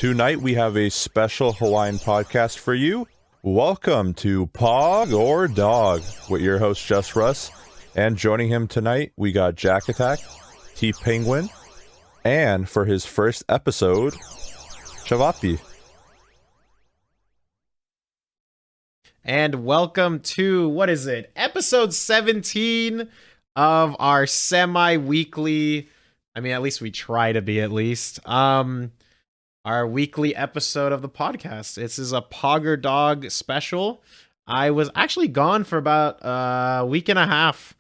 Tonight we have a special Hawaiian podcast for you. Welcome to Pog or Dog with your host Just Russ. And joining him tonight, we got Jack Attack, T Penguin, and for his first episode, Chavapi. And welcome to, what is it, episode 17 of our semi-weekly, I mean, at least we try to be at least, our weekly episode of the podcast. This is a Pogger Dog special. I was actually gone for about a week and a half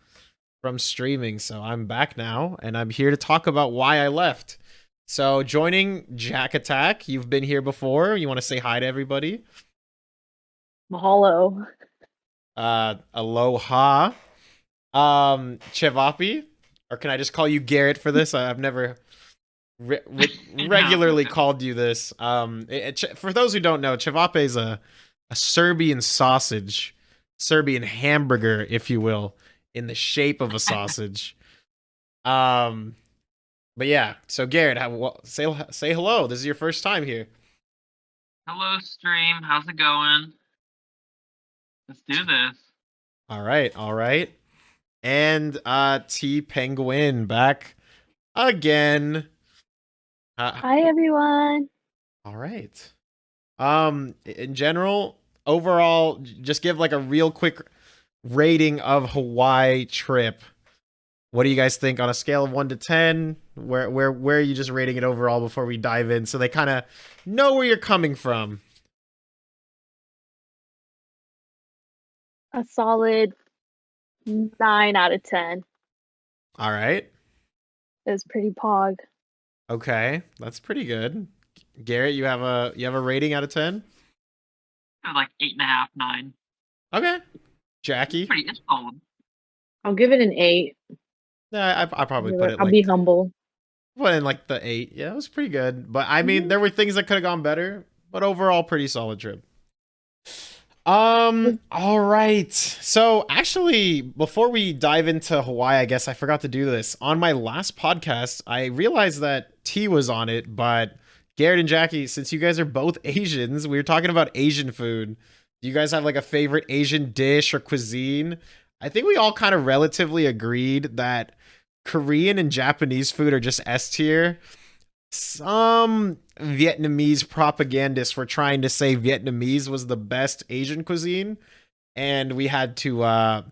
from streaming, so I'm back now, and I'm here to talk about why I left. So joining Jack Attack, you've been here before. You want to say hi to everybody? Mahalo. Aloha. Chavapi, or can I just call you Garrett for this? I've never regularly called you this. For those who don't know, Chavapi is a Serbian sausage, Serbian hamburger, if you will, in the shape of a sausage. But yeah, so Garrett, say hello. This is your first time here. Hello, stream. How's it going? Let's do this. All right. And T Penguin back again. Hi, everyone. All right. In general, overall, just give like a real quick rating of Hawaii trip. What do you guys think on a scale of 1 to 10? Where are you just rating it overall before we dive in, so they kind of know where you're coming from? A solid 9 out of 10. All right. It was pretty pog. Okay, that's pretty good. Garrett, you have a rating out of 10? Like 8.5, 9. Okay. Jackie? It's solid. I'll give it an 8. Yeah, I probably put it. I'll be humble. Put in like the 8. Yeah, it was pretty good. But I mean, there were things that could have gone better, but overall, pretty solid trip. All right. So actually, before we dive into Hawaii, I guess I forgot to do this. On my last podcast, I realized that T was on it, but Garrett and Jackie, since you guys are both Asians, we were talking about Asian food. Do you guys have like a favorite Asian dish or cuisine? I think we all kind of relatively agreed that Korean and Japanese food are just S tier. Some Vietnamese propagandists were trying to say Vietnamese was the best Asian cuisine, and we had to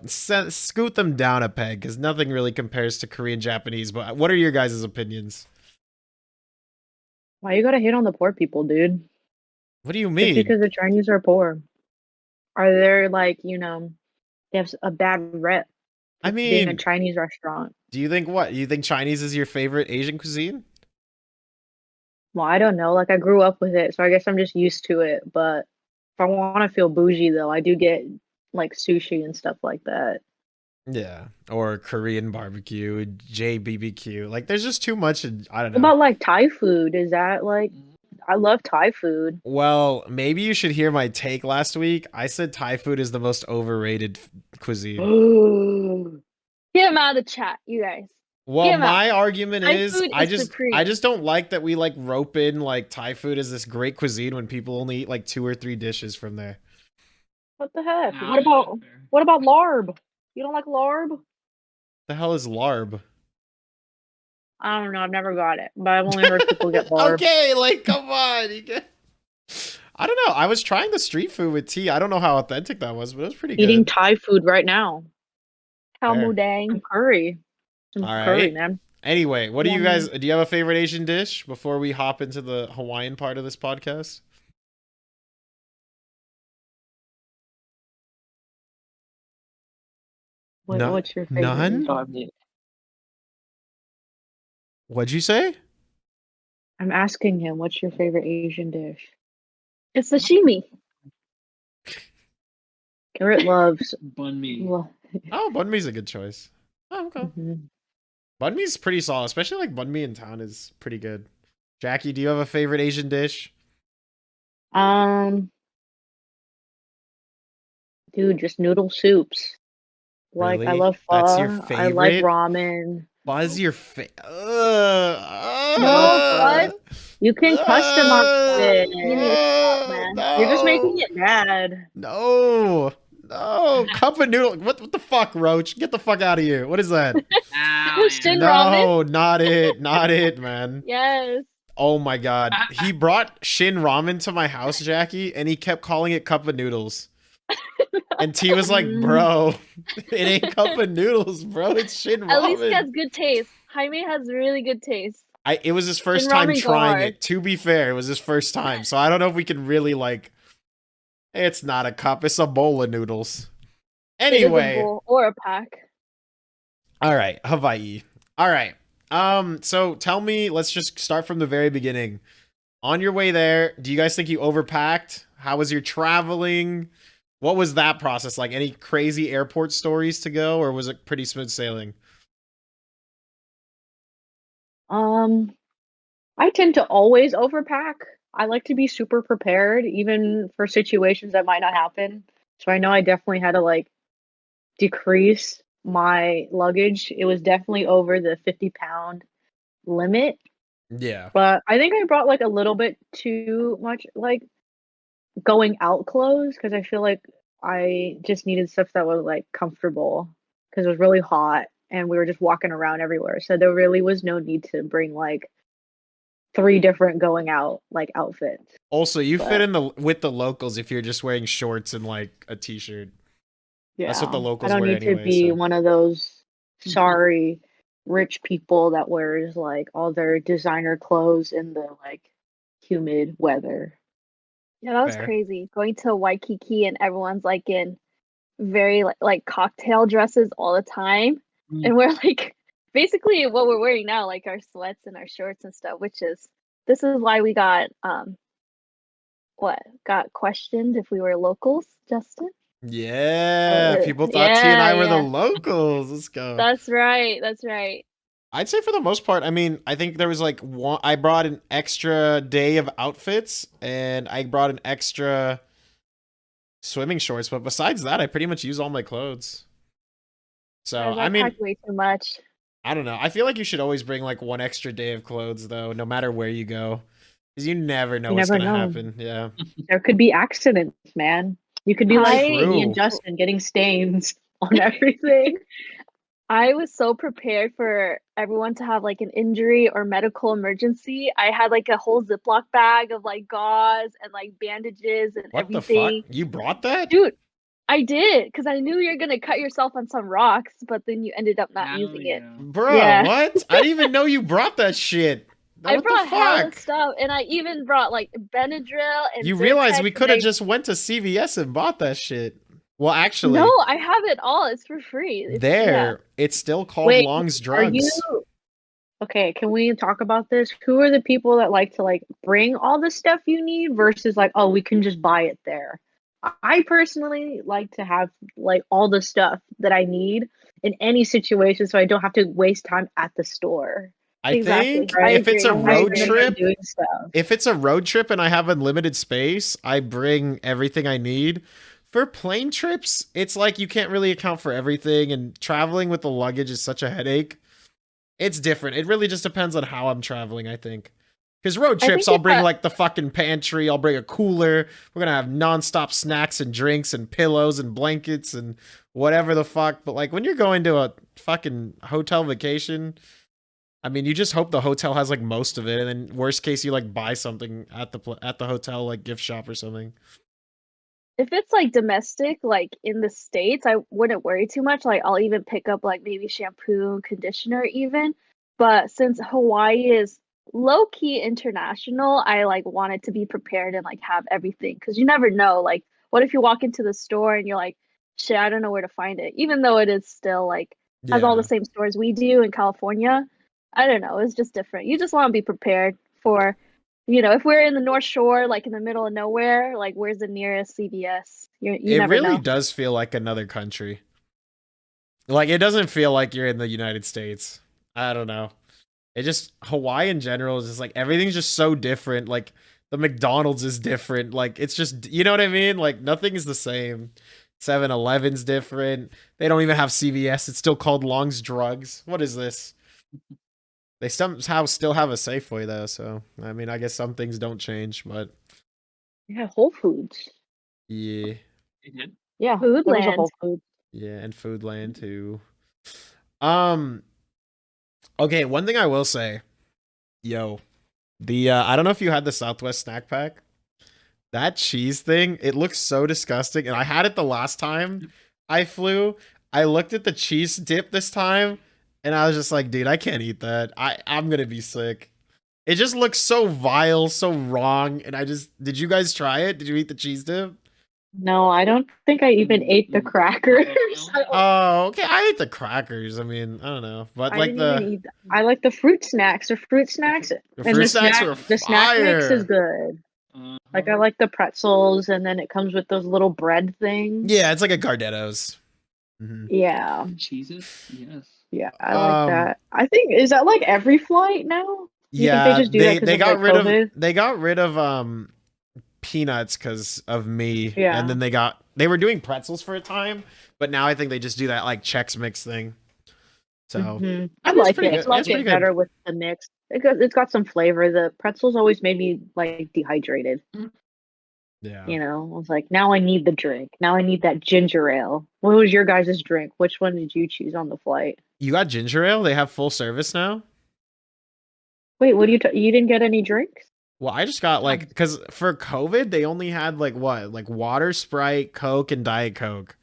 scoot them down a peg because nothing really compares to Korean Japanese. But what are your guys' opinions? Why you gotta hate on the poor people, dude? What do you mean? Just because the Chinese are poor. Are there like, they have a bad rep? I mean, being a Chinese restaurant. Do you think what? You think Chinese is your favorite Asian cuisine? Well, I don't know. Like, I grew up with it, so I guess I'm just used to it. But if I want to feel bougie, though, I do get like sushi and stuff like that. Yeah, or Korean barbecue, JBBQ. Like, there's just too much. I don't know. What about like Thai food? Is that like? I love Thai food. Well, maybe you should hear my take last week. I said Thai food is the most overrated cuisine. Get him out of the chat, you guys. Well, my argument is I supreme. just don't like that we like rope in like Thai food as this great cuisine when people only eat like 2 or 3 dishes from there. What the heck? No, What about larb? You don't like larb? The hell is larb? I don't know. I've never got it, but I've only heard people get larb. Okay, like come on. I don't know. I was trying the street food with tea. I don't know how authentic that was, but it was pretty good. Eating Thai food right now. Fair. Some curry. Some All curry, right. man. Anyway, what do you guys? Do you have a favorite Asian dish before we hop into the Hawaiian part of this podcast? What's your favorite? None? What'd you say? I'm asking him, what's your favorite Asian dish? It's sashimi. Garrett loves Bun mi. Oh, banh mi's a good choice. Oh, okay. Banh mi's pretty solid, especially like banh mi in town is pretty good. Jackie, do you have a favorite Asian dish? Dude, just noodle soups. Like, Really? I love pho. That's your I like favorite? ramen. Pho's your No, what? You can customize it. You need to stop, man. You're just making it bad. No. Cup of noodle. What the fuck, Roach? Get the fuck out of here. What is that? Hell yeah. Shin ramen? No, not it. Not it, man. Yes. Oh my god. He brought Shin ramen to my house, Jackie, and he kept calling it cup of noodles. And T was like, bro, it ain't cup of noodles, bro. It's Shin ramen. At least he has good taste. Jaime has really good taste. It was his first Shin time ramen go trying hard. it. To be fair, it was his first time. So I don't know if we can really like. It's not a cup. It's a bowl of noodles. It is a Anyway, bowl or a pack. all right, Hawaii. All right. So tell me. Let's just start from the very beginning. On your way there, do you guys think you overpacked? How was your traveling? What was that process like? Any crazy airport stories to go, or was it pretty smooth sailing? I tend to always overpack. I like to be super prepared, even for situations that might not happen. So I know I definitely had to like decrease my luggage. It was definitely over the 50-pound limit, Yeah. but I think I brought like a little bit too much like going out clothes because I feel like I just needed stuff that was like comfortable because it was really hot and we were just walking around everywhere. So there really was no need to bring like 3 different going out like outfits. Also, you fit But- in with the locals if you're just wearing shorts and like a t-shirt. Yeah. That's what the locals I don't wear need anyway, to be so. one of those sorry rich people that wears like all their designer clothes in the like humid weather. Yeah, that was Fair. crazy. Going to Waikiki and everyone's like in very like cocktail dresses all the time. Mm. And we're like basically what we're wearing now, like our sweats and our shorts and stuff, this is why we got questioned if we were locals, Justin. Yeah, people thought T and I were the yeah. locals. Let's go. That's right. That's right. I'd say for the most part, I mean, I think there was like one. I brought an extra day of outfits, and I brought an extra swimming shorts. But besides that, I pretty much use all my clothes. So Guys, I mean, packed way too much. I don't know. I feel like you should always bring like one extra day of clothes, though, no matter where you go, because you never know You what's never gonna know. happen. Yeah. There could be accidents, man. You could be like me True. and Justin getting stains on everything. I was so prepared for everyone to have like an injury or medical emergency. I had like a whole Ziploc bag of like gauze and like bandages and What the everything. fuck? You brought that? Dude, I did because I knew you're gonna cut yourself on some rocks, but then you ended up not Hell using it. yeah. Bro, Yeah. what? I didn't even know you brought that shit. I What brought the hella fuck? stuff, and I even brought like Benadryl and. You realize Zyrtec we to could have make- just went to CVS and bought that shit. Well, actually, No, I have it all. It's for free. there, it's still called Wait, Long's Are Drugs. you okay? Can we talk about this? Who are the people that like to like bring all the stuff you need versus like, oh, we can just buy it there? I personally like to have like all the stuff that I need in any situation, so I don't have to waste time at the store. I Exactly. think I if it's a agree. I road agree. trip, doing stuff. if it's a road trip and I have unlimited space, I bring everything I need. For plane trips, it's like you can't really account for everything, and traveling with the luggage is such a headache. It's different. It really just depends on how I'm traveling, I think. Because road I trips, think I'll bring if like the fucking pantry, I'll bring a cooler. We're gonna have nonstop snacks and drinks and pillows and blankets and whatever the fuck. But like when you're going to a fucking hotel vacation, I mean, you just hope the hotel has like most of it, and then worst case, you like buy something at the hotel, like gift shop or something. If it's like domestic, like in the States, I wouldn't worry too much. Like I'll even pick up like maybe shampoo, conditioner even. But since Hawaii is low key international, I like wanted to be prepared and like have everything because you never know. Like, what if you walk into the store and you're like, shit, I don't know where to find it, even though it is still like has all the same stores we do in California. I don't know. It's just different. You just want to be prepared for, if we're in the North Shore, like in the middle of nowhere, like where's the nearest CVS? You It never really know. does feel like another country. Like it doesn't feel like you're in the United States. I don't know. It just Hawaii in general is just like everything's just so different. Like the McDonald's is different. Like it's just you know what I mean? Like nothing is the same. 7-Eleven's different. They don't even have CVS. It's still called Long's Drugs. What is this? They somehow still have a Safeway though, so I mean, I guess some things don't change, but Yeah, Whole Foods. yeah, They did. Yeah, there was a Foodland. Whole Foods. yeah, and Foodland too. Um, okay, one thing I will say, yo, the I don't know if you had the Southwest snack pack. That cheese thing, it looks so disgusting, and I had it the last time I flew. I looked at the cheese dip this time, and I was just like, dude, I can't eat that. I'm gonna be sick. It just looks so vile, so wrong, and did you guys try it? Did you eat the cheese dip? No, I don't think I even ate the crackers. Oh, okay. I ate the crackers. I mean, I don't know, but I like didn't even eat. I like the fruit snacks. The fruit snacks, the and fruit snacks were the snack mix fire. is good. Like I Uh-huh. like the pretzels, and then it comes with those little bread things. Yeah, it's like a Gardetto's. Mhm. Yeah, Cheeses? Yes. yeah, I like Um, that. I think is that like every flight now? You think Yeah, they just do that because they of got like rid COVID? of peanuts because of me, Yeah. and then they were doing pretzels for a time, but now I think they just do that like Chex Mix thing. So Mhm. I it's like pretty it. good. I like It's pretty it good. better with the mix. It's got some flavor. The pretzels always made me like dehydrated. Yeah. You know, I was like, now I need the drink. Now I need that ginger ale. What was your guys' drink? Which one did you choose on the flight? You got ginger ale? They have full service now? Wait, what do you didn't get any drinks? Well, I just got like because for COVID they only had like what, like water, Sprite, Coke, and Diet Coke,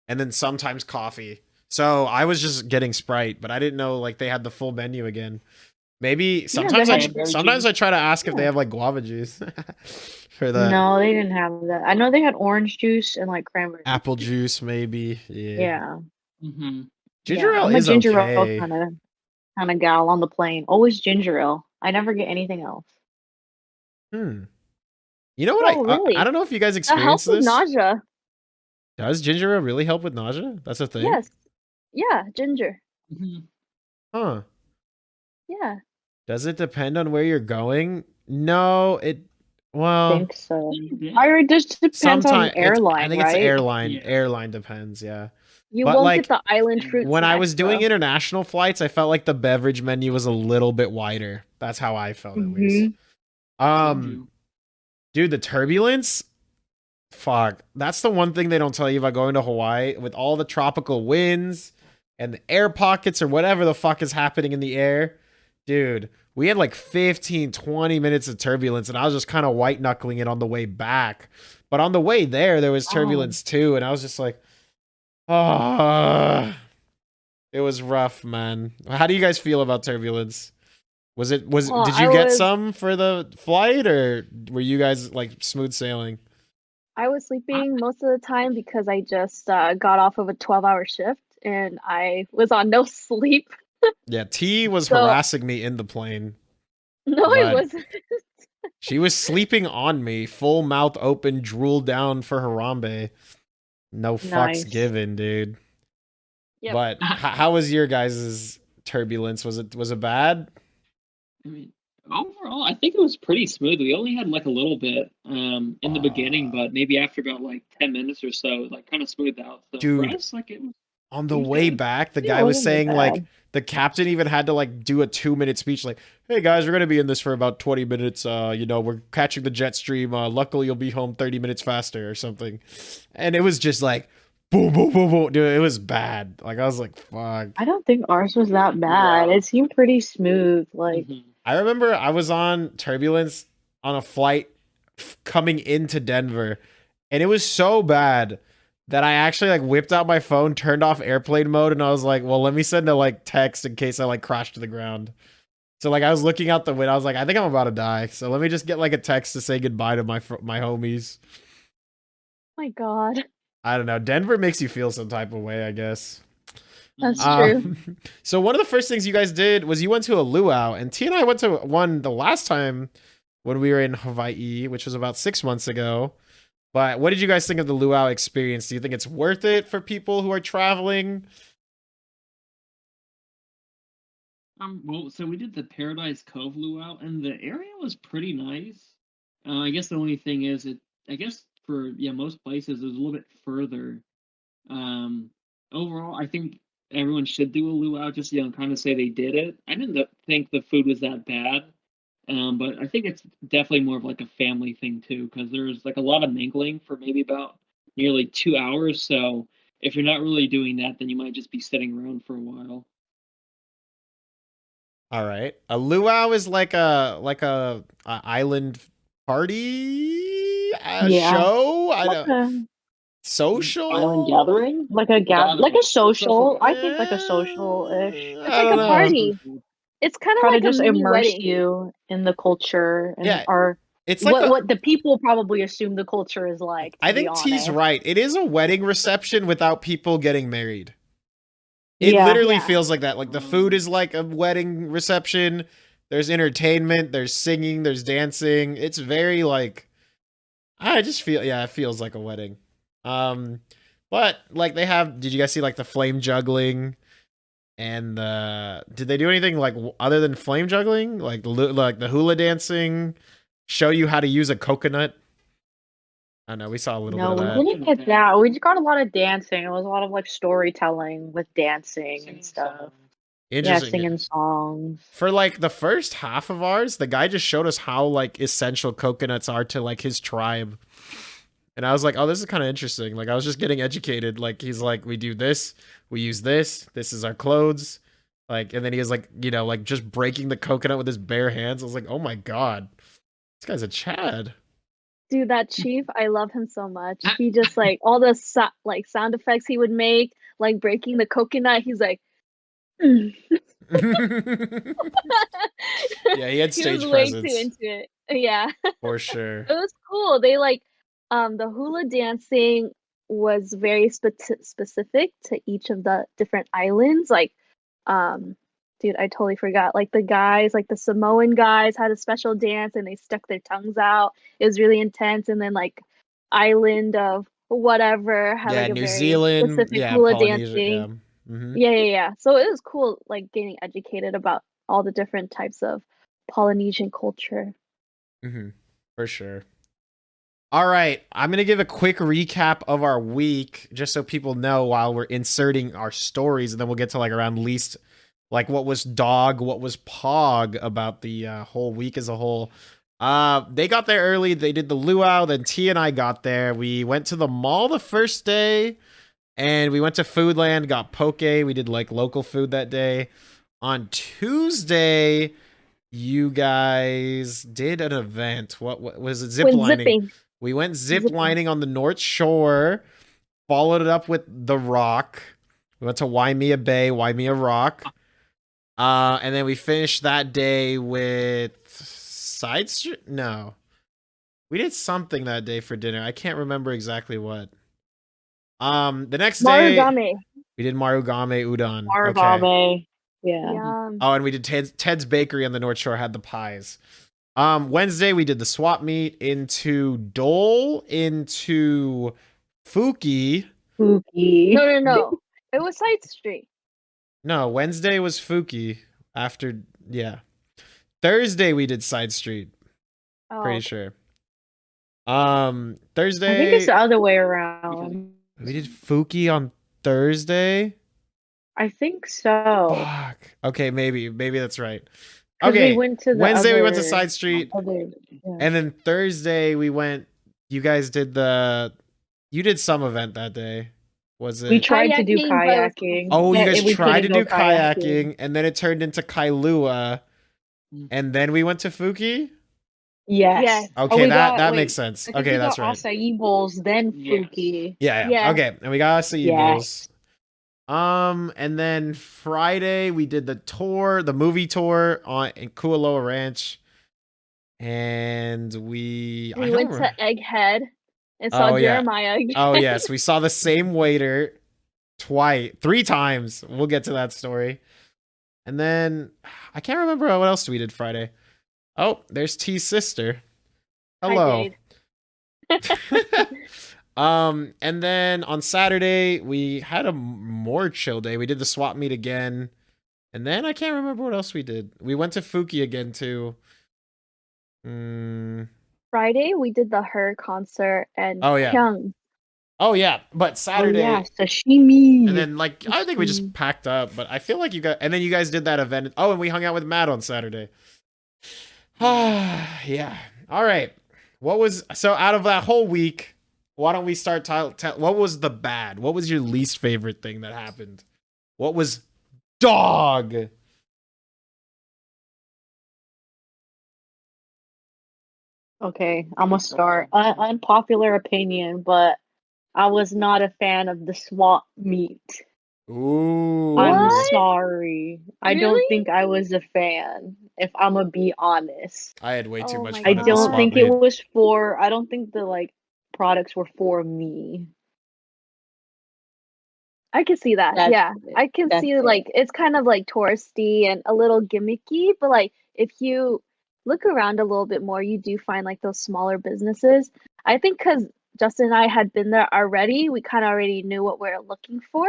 and then sometimes coffee. So I was just getting Sprite, but I didn't know like they had the full menu again. Maybe sometimes they had sometimes I try to ask if they Yeah. have like guava juice for the No, they didn't have that. I know they had orange juice and like cranberry apple juice, maybe. Yeah. Yeah. Mm-hmm. Ginger ale I'm a is ginger ale okay. kind of gal on the plane. Always ginger ale. I never get anything else. Hmm. You know what Oh, I really? don't know if you guys That helps experience with this. nausea. Does ginger ale really help with nausea? That's a thing? Yes. Yeah, ginger. Mm-hmm. Huh. Yeah. Does it depend on where you're going? No, it I well, think so. Yeah. I it just depends on sometimes the airline, I think right? it's airline. Yeah. Airline depends, yeah. You But, won't like, get the island fruit When I snacks, was doing though. international flights, I felt like the beverage menu was a little bit wider. That's how I felt at least. Soju. Dude, the turbulence, fuck. That's the one thing they don't tell you about going to Hawaii with all the tropical winds and the air pockets or whatever the fuck is happening in the air. Dude, we had like 15, 20 minutes of turbulence, and I was just kind of white knuckling it on the way back. But on the way there was turbulence too, and I was just like, oh, it was rough, man. How do you guys feel about turbulence? Well, Did you I get was some for the flight, or were you guys like smooth sailing? I was sleeping most of the time because I just got off of a 12-hour shift and I was on no sleep. Yeah, T was So harassing me in the plane. no, it But wasn't. she was sleeping on me, full mouth open, drool down for Harambe. No fucks Nice. given, dude. Yep. But how was your guys' turbulence? Was it bad? I mean, overall, I think it was pretty smooth. We only had like a little bit in the beginning, but maybe after about like 10 minutes or so, it, like kind of smoothed out. So Dude. for us, like it was. On the It was way good. back, the It guy was wasn't saying bad. like the captain even had to like do a 2-minute speech like, hey guys, we're gonna be in this for about 20 minutes. We're catching the jet stream. Luckily you'll be home 30 minutes faster or something. And it was just like boom, boom, boom, boom. Dude, it was bad. Like I was like, fuck. I don't think ours was that bad. It seemed pretty smooth. Like Mhm. I remember I was on turbulence on a flight coming into Denver, and it was so bad that I actually like whipped out my phone, turned off airplane mode, and I was like, well, let me send a like text in case I like crash to the ground. So like I was looking out the window, I was like, I think I'm about to die. So let me just get like a text to say goodbye to my homies. My God. I don't know. Denver makes you feel some type of way, I guess. That's true. So one of the first things you guys did was you went to a luau, and T and I went to one the last time when we were in Hawaii, which was about 6 months ago. But what did you guys think of the luau experience? Do you think it's worth it for people who are traveling? Well, so we did the Paradise Cove luau, and the area was pretty nice. I guess the only thing is I guess for most places it was a little bit further. Overall, I think everyone should do a luau, just kind of say they did it. I didn't think the food was that bad, but I think it's definitely more of like a family thing too, because there's like a lot of mingling for maybe about nearly 2 hours. So if you're not really doing that, then you might just be sitting around for a while. All right. A luau is like a island party Yeah. show. I Like don't social Island gathering? like a Gathering. like a social. I Eh, think like a social-ish. It's I like don't a know. party. It's kind of Try to like a just mini immerse wedding. you in the culture and Yeah, our it's like what the people probably assume the culture is like. To I be think T's honest. right. It is a wedding reception without people getting married. It Yeah. literally Yeah. feels like that. Like the food is like a wedding reception. There's entertainment, there's singing, there's dancing. It's very like I just feel it feels like a wedding. But like they have did you guys see like the flame juggling and did they do anything like other than flame juggling? Like the hula dancing, show you how to use a coconut? I know we saw a little No, bit we of that. didn't get that. We just got a lot of dancing. It was a lot of like storytelling with dancing Singing and stuff. songs. Yeah, Interesting. singing songs. For like the first half of ours, the guy just showed us how like essential coconuts are to like his tribe. And I was like, oh, this is kind of interesting. Like I was just getting educated. Like he's like, we do this, we use this is our clothes. Like, and then he was like, like just breaking the coconut with his bare hands. I was like, oh my God, this guy's a Chad. Dude, that chief, I love him so much. He just like all the like sound effects he would make, like breaking the coconut. He's like, Yeah, he had he stage was way too presence into it. Yeah, for sure. it was cool. They like, the hula dancing was very specific to each of the different islands. Like, dude, I totally forgot. Like the guys, like the Samoan guys had a special dance and they stuck their tongues out. It was really intense. And then like island of whatever had Yeah, like a New very Zealand, specific yeah, hula Polynesia, yeah. dancing. Yeah. So it was cool, like getting educated about all the different types of Polynesian culture. For sure. All right, I'm going to give a quick recap of our week just so people know while we're inserting our stories, and then we'll get to like around least like what was dog, what was pog about the whole week as a whole. They got there early, they did the luau, then T and I got there. We went to the mall the first day and we went to Foodland, got poke. We did like local food that day. On Tuesday, you guys did an event. What was it? Zip When lining. zipping. We went zip Zipping. lining on the North Shore, followed it up with The Rock. We went to Waimea Bay, Waimea Rock. And then we finished that day with Side Street. No. We did something that day for dinner. I can't remember exactly what. The next day Marugame. we did Marugame udon. Okay. Marugame. Yeah. Yum. Oh, and we did Ted's Bakery on the North Shore had the pies. Wednesday we did the swap meet into Dole, into Fuki. Spooky. No. It was Side Street. No, Wednesday was Fuki. After Thursday we did Side Street. Oh, Pretty sure. Thursday I think it's the other way around. we did Fuki on Thursday. I think so. Fuck. Okay, maybe that's right. 'Cause Okay. we went to the Wednesday we went to other- Side Street. yeah. And then Thursday we went. You guys did you did some event that day. Was it? We tried to do Kayaking, but- kayaking. Oh, you Yeah, guys we tried to couldn't do go kayaking, and then it turned into Kailua, and then we went to Fuki. Yes. Yes. Okay, we that got- makes wait, sense. I think Okay, we that's got right. Acai bowls, then Yes. Fuki. Yeah. Yeah. Okay, and we got acai Yes. bowls. And then Friday we did the movie tour in Kualoa Ranch, and we We went to Egghead and saw Oh, yeah. Jeremiah again. Oh yes, we saw the same waiter three times. We'll get to that story. And then I can't remember what else we did Friday. Oh, there's T's sister. Hello. And then on Saturday we had a more chill day. We did the swap meet again. And then I can't remember what else we did. We went to Fuki again too. Friday we did the Her concert and Oh, yeah. Hyung. Oh yeah, but Saturday, Oh yeah, sashimi. and then like I think we just packed up. But I feel like you guys, and then you guys did that event. Oh, and we hung out with Matt on Saturday. Yeah. All right. What was so out of that whole week? Why don't we start? What was the bad? What was your least favorite thing that happened? What was dog? Okay, I'm gonna start. Unpopular opinion, but I was not a fan of the swap meet. Ooh. I'm What? sorry. I don't Really? think I was a fan, if I'm gonna be honest. I had way too Oh much my I fun at the don't God. swap think it meet. was for, I don't think the like products were for me. I can see that. That's Yeah. it. I can That's see it. like it's kind of like touristy and a little gimmicky, but like if you look around a little bit more, you do find like those smaller businesses. I think because Justin and I had been there already, we kind of already knew what we are looking for.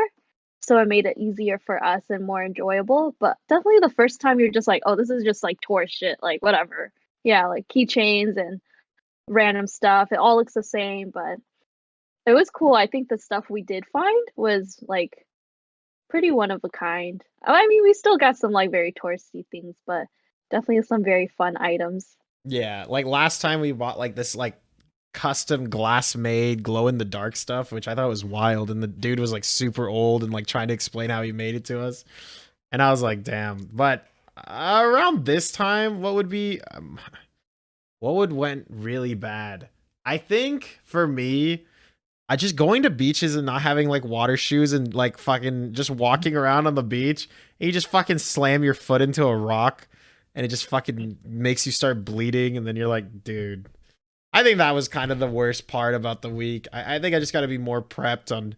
So it made it easier for us and more enjoyable. But definitely the first time you're just like, oh, this is just like tourist shit, like whatever. Yeah, like keychains and random stuff. It all looks the same, but it was cool. I think the stuff we did find was like pretty one of a kind. Oh, I mean, we still got some like very touristy things, but definitely some very fun items. Yeah, like last time we bought like this like custom glass made glow in the dark stuff, which I thought was wild, and the dude was like super old and like trying to explain how he made it to us, and I was like, damn. But around this time, what would went really bad? I think for me, I just going to beaches and not having like water shoes and like fucking just walking around on the beach and you just fucking slam your foot into a rock and it just fucking makes you start bleeding and then you're like, dude. I think that was kind of the worst part about the week. I think I just got to be more prepped on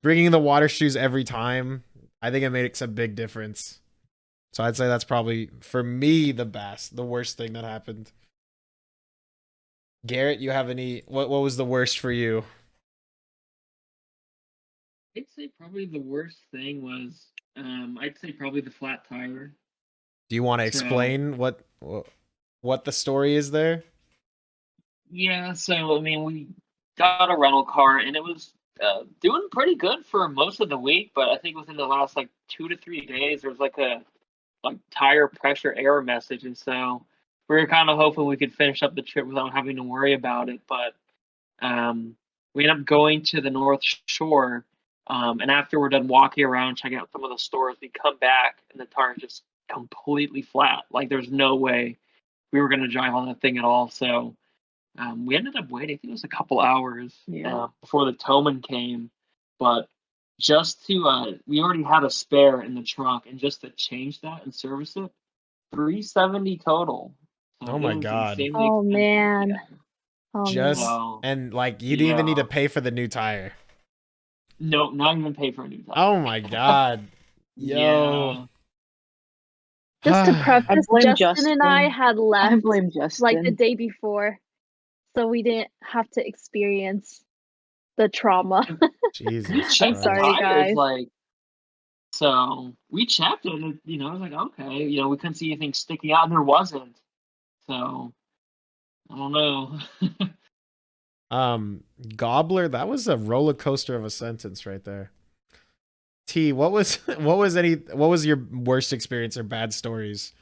bringing the water shoes every time. I think it makes a big difference. So I'd say that's probably for me the worst thing that happened. Garrett, you have any? What was the worst for you? I'd say probably the worst thing was, I'd say probably the flat tire. Do you want to So explain what the story is there? yeah, so I mean, we got a rental car and it was doing pretty good for most of the week, but I think within the last like 2 to 3 days, there was like a tire pressure error message, and so we were kind of hoping we could finish up the trip without having to worry about it. But um, we ended up going to the North Shore, and after we're done walking around, checking out some of the stores, we come back and the tire is just completely flat. Like there's no way we were going to drive on that thing at all. So we ended up waiting. I think it was a couple hours Yeah. before the towman came, but just to we already had a spare in the trunk, and just to change that and service it, 370 total. So Oh it my was god. insanely Oh expensive. man. Yeah. Oh man. Just So and like you didn't even need to yeah, pay for the new tire. no, not even pay for a new Oh tire. my god. Yo. Yeah. Just to I preface, blame Justin and I Justin. had I left blame like the Justin. day before, so we didn't have to experience the trauma. We Jesus I'm checked the Christ. sorry, tires, guys. like, so we checked it, and I was like, okay, we couldn't see anything sticking out, and there wasn't. So I don't know. Gobbler, that was a roller coaster of a sentence right there. T, what was your worst experience or bad stories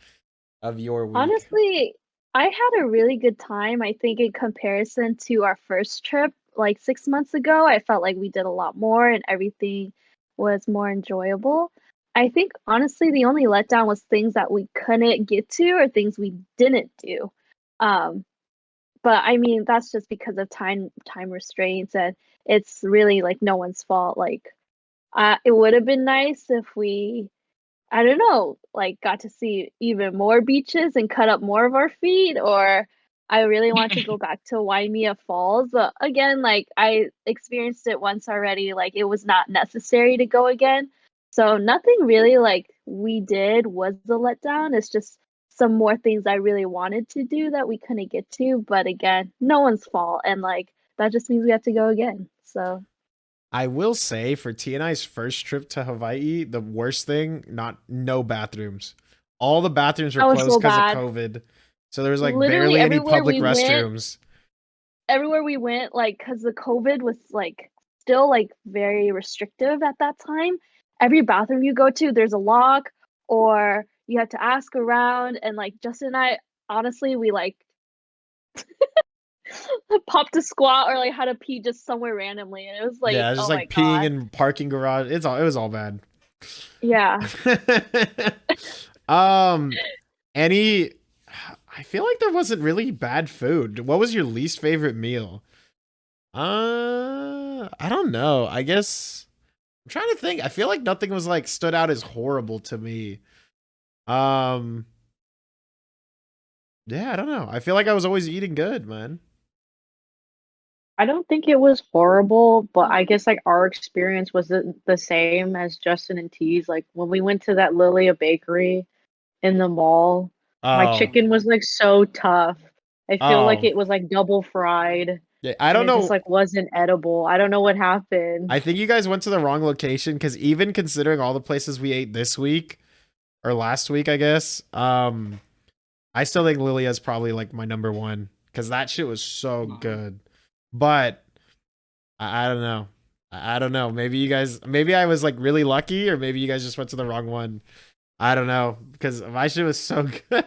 of your week? Honestly, I had a really good time. I think in comparison to our first trip, like 6 months ago, I felt like we did a lot more and everything was more enjoyable. I think honestly, the only letdown was things that we couldn't get to or things we didn't do. Um, but I mean, that's just because of time restraints, and it's really like no one's fault. Like, it would have been nice if we, I don't know, like got to see even more beaches and cut up more of our feet, or I really want to go back to Waimea Falls. But again, like I experienced it once already, like it was not necessary to go again. So nothing really like we did was a letdown. It's just some more things I really wanted to do that we couldn't get to. But again, no one's fault. And like that just means we have to go again. So I will say for T and I's first trip to Hawaii, the worst thing, no bathrooms. All the bathrooms were that was closed so because of bad. COVID. So there was like Literally barely any public restrooms. everywhere we went, like, because the COVID was like still like very restrictive at that time. Every bathroom you go to, there's a lock, or you have to ask around. And like Justin and I, honestly, we like popped a squat or like had to pee just somewhere randomly, and it was like, Yeah, it's just oh my like peeing god, in parking garage. It was all bad. yeah. um, any. I feel like there wasn't really bad food. What was your least favorite meal? I don't know. I guess I'm trying to think. I feel like nothing was like stood out as horrible to me. Um, yeah, I don't know. I feel like I was always eating good, man. I don't think it was horrible, but I guess like our experience was the same as Justin and T's. Like when we went to that Lilia bakery in the mall, my Oh, chicken was like so tough. I feel like oh. it was like double fried Yeah, I and don't it just know. like wasn't edible. I don't know what happened. I think you guys went to the wrong location because even considering all the places we ate this week or last week, I guess, I still think Lilia's probably like my number one because that shit was so good. But I don't know. I don't know. Maybe I was like really lucky, or maybe you guys just went to the wrong one. I don't know because my shit was so good.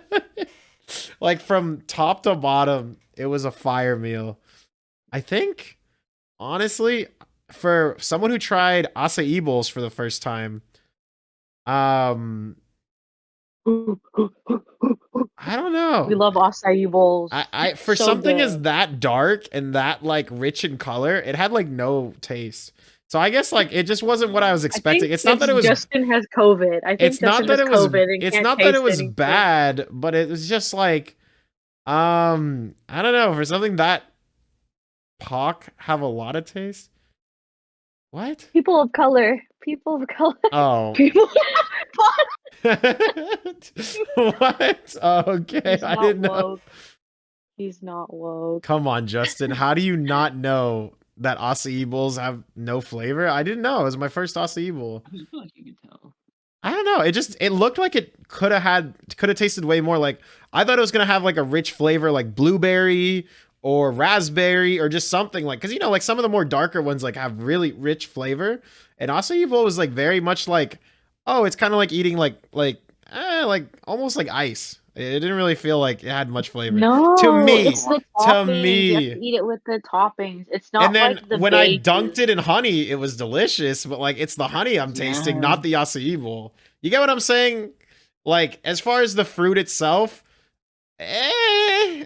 Like from top to bottom, it was a fire meal. I think, honestly, for someone who tried acai bowls for the first time, um, I don't know. We love acai bowls. I for So something as good. that dark and that like rich in color, it had like no taste. So I guess like it just wasn't what I was I expecting. think It's not that it was Justin has COVID. I think it's not Justin that has it was COVID and it's can't not that it taste was anything. bad, but it was just like I don't know, for something that Pock have a lot of taste. What? People of color. People of color. Oh. People, What? Okay, he's I not didn't know. woke. He's not woke. Come on, Justin. How do you not know that acai bowls have no flavor? I didn't know. It was my first acai bowl. I feel like you could tell. I don't know. It looked like it could have tasted way more like I thought it was gonna have like a rich flavor like blueberry or raspberry or just something like because you know like some of the more darker ones like have really rich flavor and acai bowl was like very much like oh it's kind of like eating like almost like ice. It didn't really feel like it had much flavor No, to me. it's the To toppings. You have me. to eat it with the toppings. It's And not then like the when I base. dunked it in honey, it was delicious, but like it's the honey I'm tasting, Yeah. not the acai bowl. You get what I'm saying? Like as far as the fruit itself, I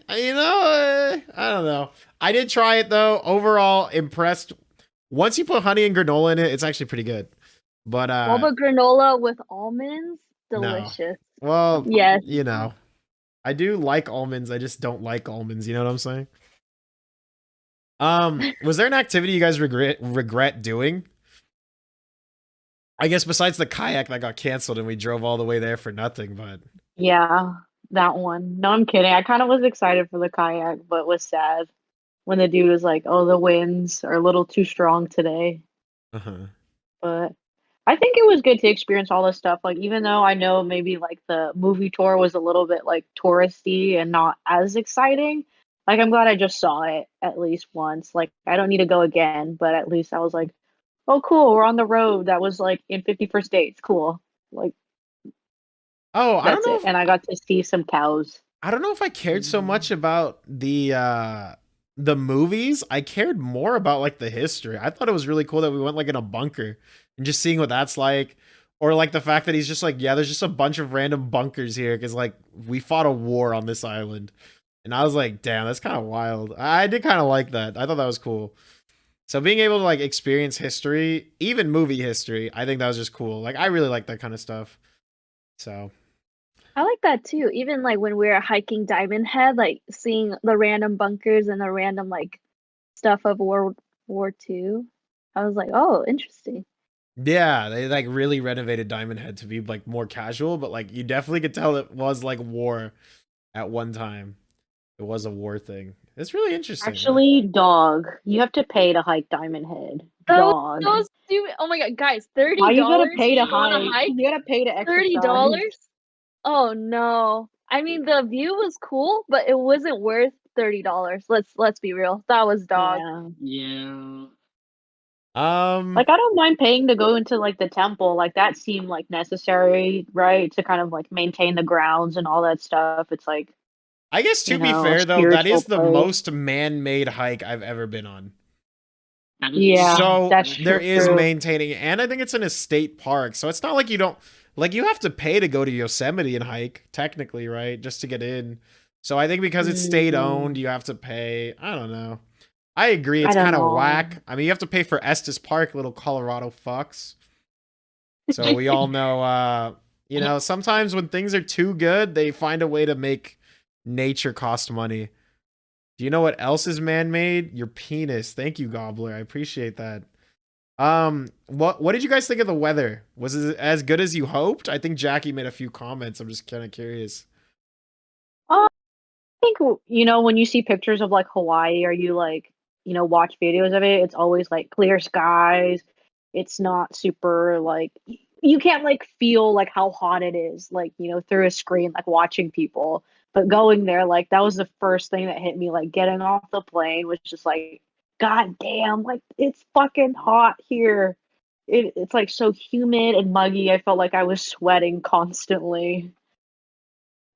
don't know. I did try it though. Overall, impressed. Once you put honey and granola in it, it's actually pretty good. But What about granola with almonds? No. Delicious. well, Yes. you know, I do like almonds. I just don't like almonds. You know what I'm saying? Was there an activity you guys regret doing? I guess besides the kayak that got canceled and we drove all the way there for nothing, but Yeah, that one. No, I'm kidding. I kind of was excited for the kayak, but was sad when the dude was like, "Oh, the winds are a little too strong today." uh-huh. But I think it was good to experience all this stuff. Like, even though I know maybe like the movie tour was a little bit like touristy and not as exciting, like I'm glad I just saw it at least once. Like, I don't need to go again, but at least I was like, oh, cool, we're on the road. That was like in 51st Dates. Cool. Like, Oh, I don't that's know it. And I got to see some cows. I don't know if I cared so much about the movies. I cared more about like the history. I thought it was really cool that we went like in a bunker and just seeing what that's like. Or like the fact that he's just like, yeah, there's just a bunch of random bunkers here because like we fought a war on this island. And I was like, damn, that's kind of wild. I did kind of like that. I thought that was cool. So being able to like experience history, even movie history, I think that was just cool. Like I really like that kind of stuff. So I like that too. Even like when we were hiking Diamond Head, like seeing the random bunkers and the random like stuff of World War II. I was like, oh, interesting. yeah, they like really renovated Diamond Head to be like more casual, but like you definitely could tell it was like war at one time. It was a war thing. It's really interesting. man. Actually, dog, you have to pay to hike Diamond Head. Dog. Those stupid. Oh my god, guys, $30. Why you gotta pay to hike? hike? You gotta pay to exercise. $30? Oh no. I mean, the view was cool, but it wasn't worth $30. Let's be real. That was dog. Yeah. Yeah. Like, I don't mind paying to go into like the temple. Like that seemed like necessary, right? To kind of like maintain the grounds and all that stuff. It's like, I guess to you be know, a fair though, that spiritual is the place. most man-made hike I've ever been on. That is Yeah, So that's there is true. maintaining, and I think it's in a state park. So it's not like you don't like you have to pay to go to Yosemite and hike, technically, right? Just to get in. So I think because it's state owned, Mm, you have to pay. I don't know. I agree, I it's don't kind of know. whack. I mean, you have to pay for Estes Park, little Colorado fucks. So we all know, sometimes when things are too good, they find a way to make nature cost money. Do you know what else is man-made? Your penis. Thank you, Gobbler. I appreciate that. What did you guys think of the weather? Was it as good as you hoped? I think Jackie made a few comments. I'm just kind of curious. I think when you see pictures of like Hawaii, or you like watch videos of it, it's always like clear skies. It's not super like you can't like feel like how hot it is like through a screen like watching people. But going there, like that was the first thing that hit me. Like getting off the plane was just like, God damn, like it's fucking hot here. It's like so humid and muggy. I felt like I was sweating constantly.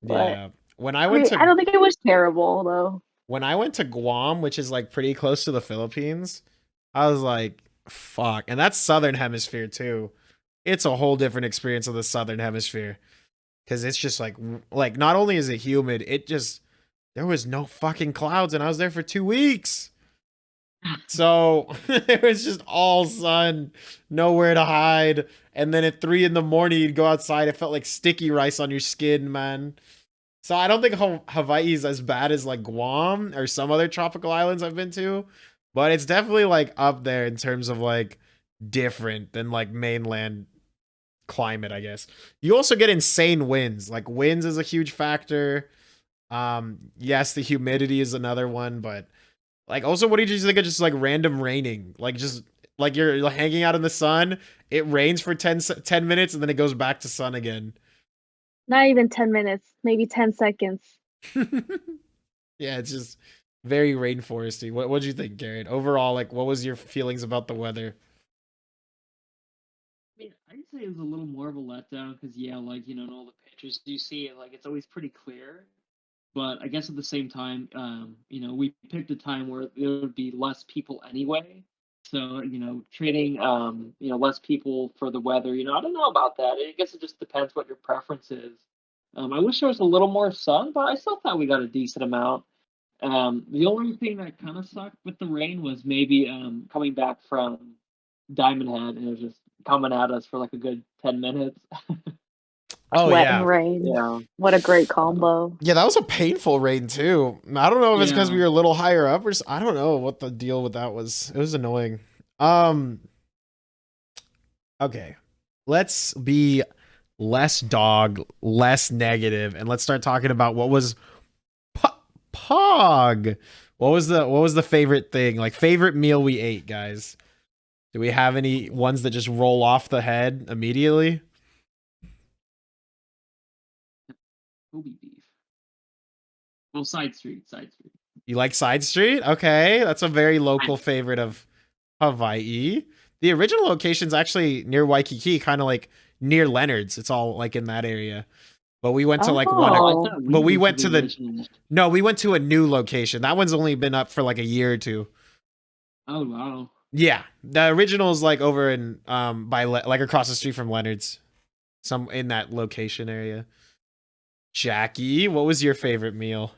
But Yeah. When I went I to don't think it was terrible though. Guam, which is like pretty close to the Philippines, I was like, fuck. And that's southern hemisphere too. It's a whole different experience of the southern hemisphere cuz it's just like not only is it humid, it just there was no fucking clouds and I was there for 2 weeks. So it was just all sun, nowhere to hide. And then at 3 in the morning, you'd go outside. It felt like sticky rice on your skin, man. So I don't think Hawaii is as bad as like Guam or some other tropical islands I've been to, but it's definitely like up there in terms of like different than like mainland climate, I guess. You also get insane winds. Like winds is a huge factor. Yes, the humidity is another one, but like, also, what did you think of just like random raining? Like, just like you're like, hanging out in the sun, it rains for 10 minutes and then it goes back to sun again. Not even 10 minutes, maybe 10 seconds. Yeah, it's just very rainforesty. What did you think, Garrett? Overall, like, what was your feelings about the weather? I mean, I'd say it was a little more of a letdown because, yeah, like, in all the pictures you see, like, it's always pretty clear. But I guess at the same time, we picked a time where there would be less people anyway. So, trading, less people for the weather, I don't know about that. I guess it just depends what your preference is. I wish there was a little more sun, but I still thought we got a decent amount. The only thing that kind of sucked with the rain was maybe coming back from Diamond Head and it was just coming at us for like a good 10 minutes. Oh Sweat and yeah, rain. Yeah. What a great combo. yeah, that was a painful rain too. I don't know if it's because we Yeah. were a little higher up I don't know what the deal with that was. It was annoying. Okay, let's be less dog, less negative, and let's start talking about what was Pog. What was the favorite thing? Like favorite meal we ate, guys? Do we have any ones that just roll off the head immediately? Kobe beef. Well, side street, side street. You like Side Street? Okay, that's a very local favorite of Hawaii. The original location's actually near Waikiki, kind of like near Leonard's. It's all like in that area. But we went to like one. Oh, I Oh, thought But we went went to the the original. no, we went to a new location. That one's only been up for like a year or two. Oh wow. Yeah, the original is like over in like across the street from Leonard's, some in that location area. Jackie, what was your favorite meal?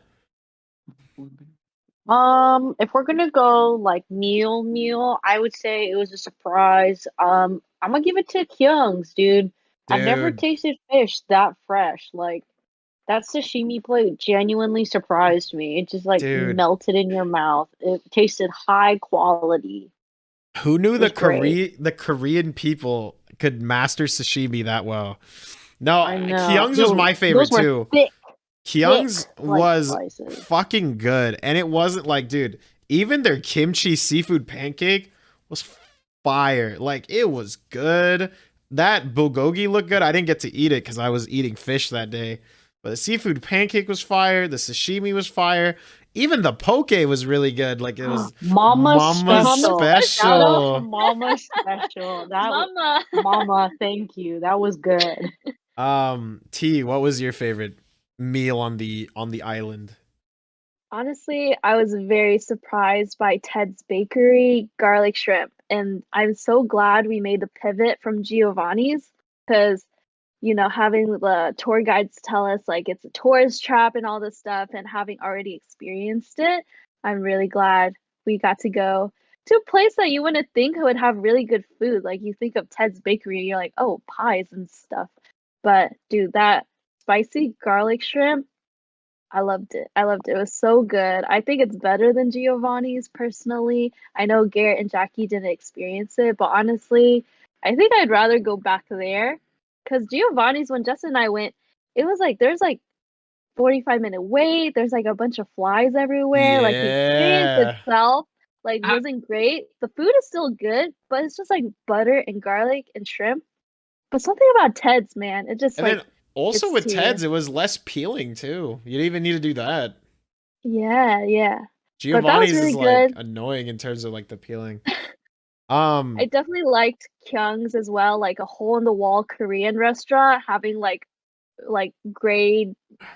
if we're gonna go like meal, I would say it was a surprise. I'm gonna give it to Kyung's, dude. I've never Dude, tasted fish that fresh. Like that sashimi plate genuinely surprised me. It just like dude, melted in your mouth. It tasted high quality. who knew It was great. The Korean people could master sashimi that well? No, I know. Kyung's was Yo, my those favorite were too. thick, Kyung's like was slices. fucking good, and it wasn't like, dude, even their kimchi seafood pancake was fire. Like it was good. That bulgogi looked good. I didn't get to eat it because I was eating fish that day. But the seafood pancake was fire. The sashimi was fire. even the poke was really good. Like it was Mama Mama special. Shout out to special. Mama special. Mama. Mama, thank you. That was good. T, what was your favorite meal on the island? Honestly, I was very surprised by Ted's Bakery garlic shrimp, and I'm so glad we made the pivot from Giovanni's because, having the tour guides tell us like it's a tourist trap and all this stuff, and having already experienced it, I'm really glad we got to go to a place that you wouldn't think would have really good food. Like you think of Ted's Bakery, you're like, oh, pies and stuff. But dude, that spicy garlic shrimp, I loved it. I loved it. It was so good. I think it's better than Giovanni's personally. I know Garrett and Jackie didn't experience it, but honestly, I think I'd rather go back there because Giovanni's, when Justin and I went, it was like there's like 45-minute wait. There's like a bunch of flies everywhere. Like the experience Yeah. itself like I- wasn't great. The food is still good, but it's just like butter and garlic and shrimp. But something about Ted's, man, it just And like then also it's with too- Ted's, it was less peeling too. You didn't even need to do that. yeah. Giovanni's really is like good. annoying in terms of like the peeling. I definitely liked Kyung's as well, like a hole in the wall Korean restaurant having like grade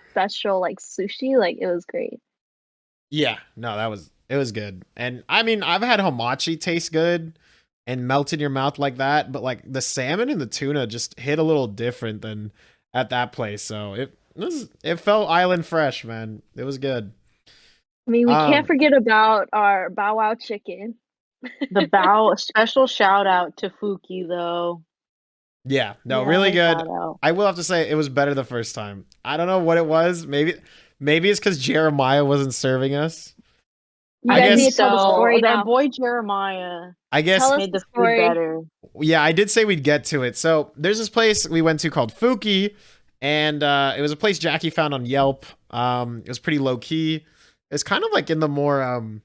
special like sushi, like it was great. Yeah, no, it was good. And I mean, I've had hamachi taste good and melt in your mouth like that, but like the salmon and the tuna just hit a little different than at that place. So it felt island fresh, man. It was good. I mean, we Um, can't forget about our Bow Wow chicken. The bow special shout out to Fuki though. Yeah, no, Yeah, really good. Shout out. I will have to say it was better the first time. I don't know what it was. Maybe it's because Jeremiah wasn't serving us. You I guys guess need to tell the story That now. boy Jeremiah I guess Tell us made the the food story. better. yeah, I did say we'd get to it. So there's this place we went to called Fuki, and it was a place Jackie found on Yelp. It was pretty low key. It's kind of like in the more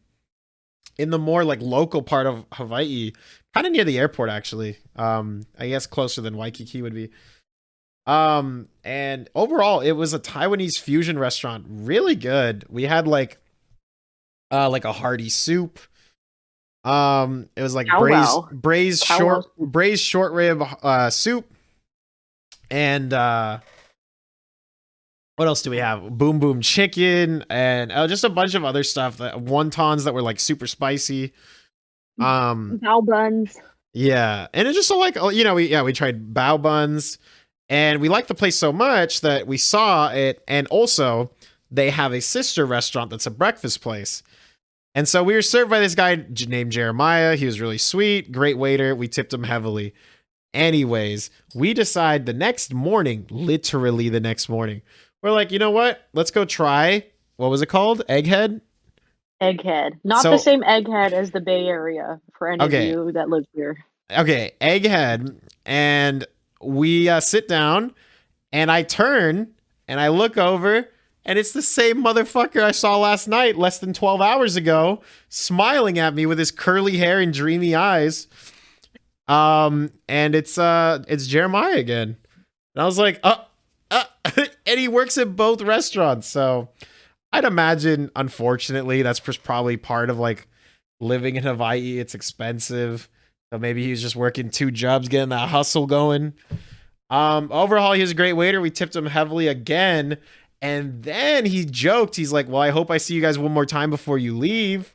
like local part of Hawaii, kind of near the airport actually. I guess closer than Waikiki would be. And overall it was a Taiwanese fusion restaurant, really good. We had like a hearty soup. It was like Cow wow. braised Cow short wow. braised short rib soup. And what else do we have? Boom boom chicken and just a bunch of other stuff, wontons that were like super spicy. Bao buns. Yeah, and it's just so like we tried bao buns, and we liked the place so much that we saw it, and also they have a sister restaurant that's a breakfast place, and so we were served by this guy named Jeremiah. He was really sweet, great waiter. We tipped him heavily. Anyways, we decide the next morning, literally the next morning, we're like, you know what? Let's go try. What was it called? Egghead. Egghead. Not So- the same egghead as the Bay Area for any Okay. of you that live here. Okay, Egghead, and we sit down, and I turn and I look over, and it's the same motherfucker I saw last night, less than 12 hours ago, smiling at me with his curly hair and dreamy eyes. And it's Jeremiah again, and I was like, and he works at both restaurants, so I'd imagine, unfortunately, that's probably part of like living in Hawaii. It's expensive. So maybe he was just working two jobs, getting that hustle going. Overall, he was a great waiter. We tipped him heavily again. And then he joked. He's like, well, I hope I see you guys one more time before you leave.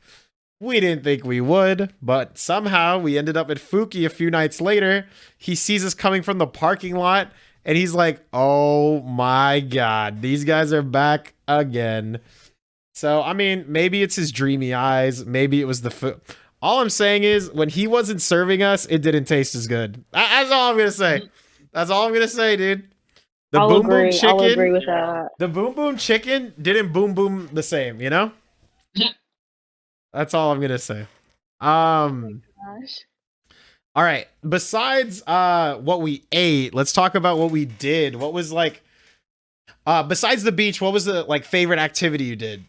We didn't think we would, but somehow we ended up at Fuki a few nights later. He sees us coming from the parking lot, and he's like, oh my God, these guys are back again. So, I mean, maybe it's his dreamy eyes. Maybe it was the food. All I'm saying is, when he wasn't serving us, it didn't taste as good. That's all I'm gonna say. That's all I'm gonna say, dude. The I'll boom agree. boom chicken. I'll agree with that. The boom boom chicken didn't boom boom the same, you know? That's all I'm gonna say. Gosh. All right. Besides what we ate, let's talk about what we did. What was like besides the beach, what was the like favorite activity you did?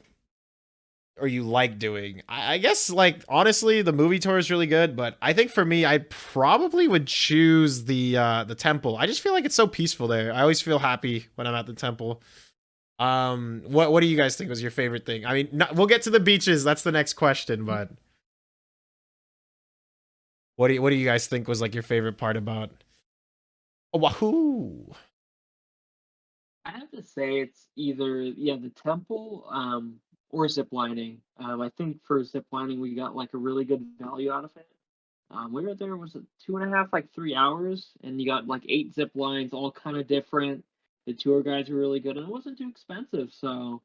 Or you like doing? I guess like honestly, the movie tour is really good, but I think for me, I probably would choose the temple. I just feel like it's so peaceful there. I always feel happy when I'm at the temple. What do you guys think was your favorite thing? I mean, we'll get to the beaches. That's the next question, but what do you guys think was like your favorite part about Oahu? I have to say it's either the temple or zip lining. I think for zip lining we got like a really good value out of it. We were there, was it 2.5, like 3 hours, and you got like 8 zip lines, all kind of different. The tour guides were really good, and it wasn't too expensive, so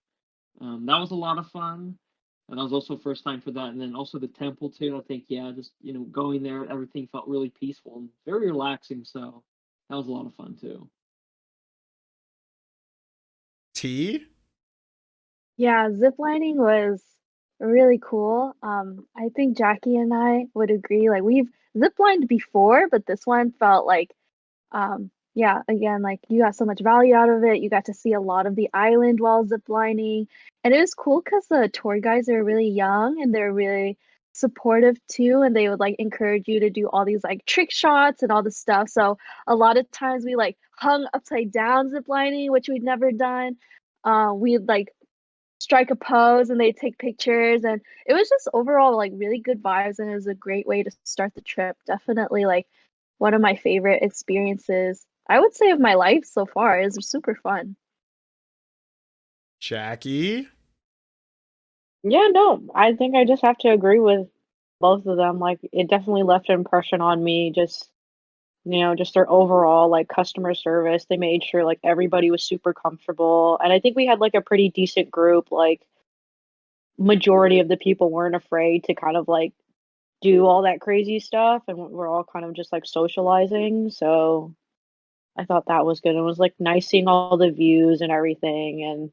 that was a lot of fun. And that was also first time for that, and then also the temple too. I think just going there, everything felt really peaceful and very relaxing. So that was a lot of fun too. T? Yeah, ziplining was really cool. I think Jackie and I would agree. Like we've ziplined before, but this one felt like, yeah, again, like you got so much value out of it. You got to see a lot of the island while ziplining, and it was cool because the tour guides are really young and they're really supportive too, and they would like encourage you to do all these like trick shots and all this stuff. So a lot of times we like hung upside down ziplining, which we'd never done. We'd like strike a pose and they take pictures, and it was just overall like really good vibes, and it was a great way to start the trip. Definitely like one of my favorite experiences, I would say, of my life so far. It was super fun. Jackie? Yeah, no, I think I just have to agree with both of them. Like, it definitely left an impression on me. Just their overall like customer service. They made sure like everybody was super comfortable, and I think we had like a pretty decent group. Like, majority of the people weren't afraid to kind of like do all that crazy stuff, and we're all kind of just like socializing. So I thought that was good. It was like nice seeing all the views and everything, and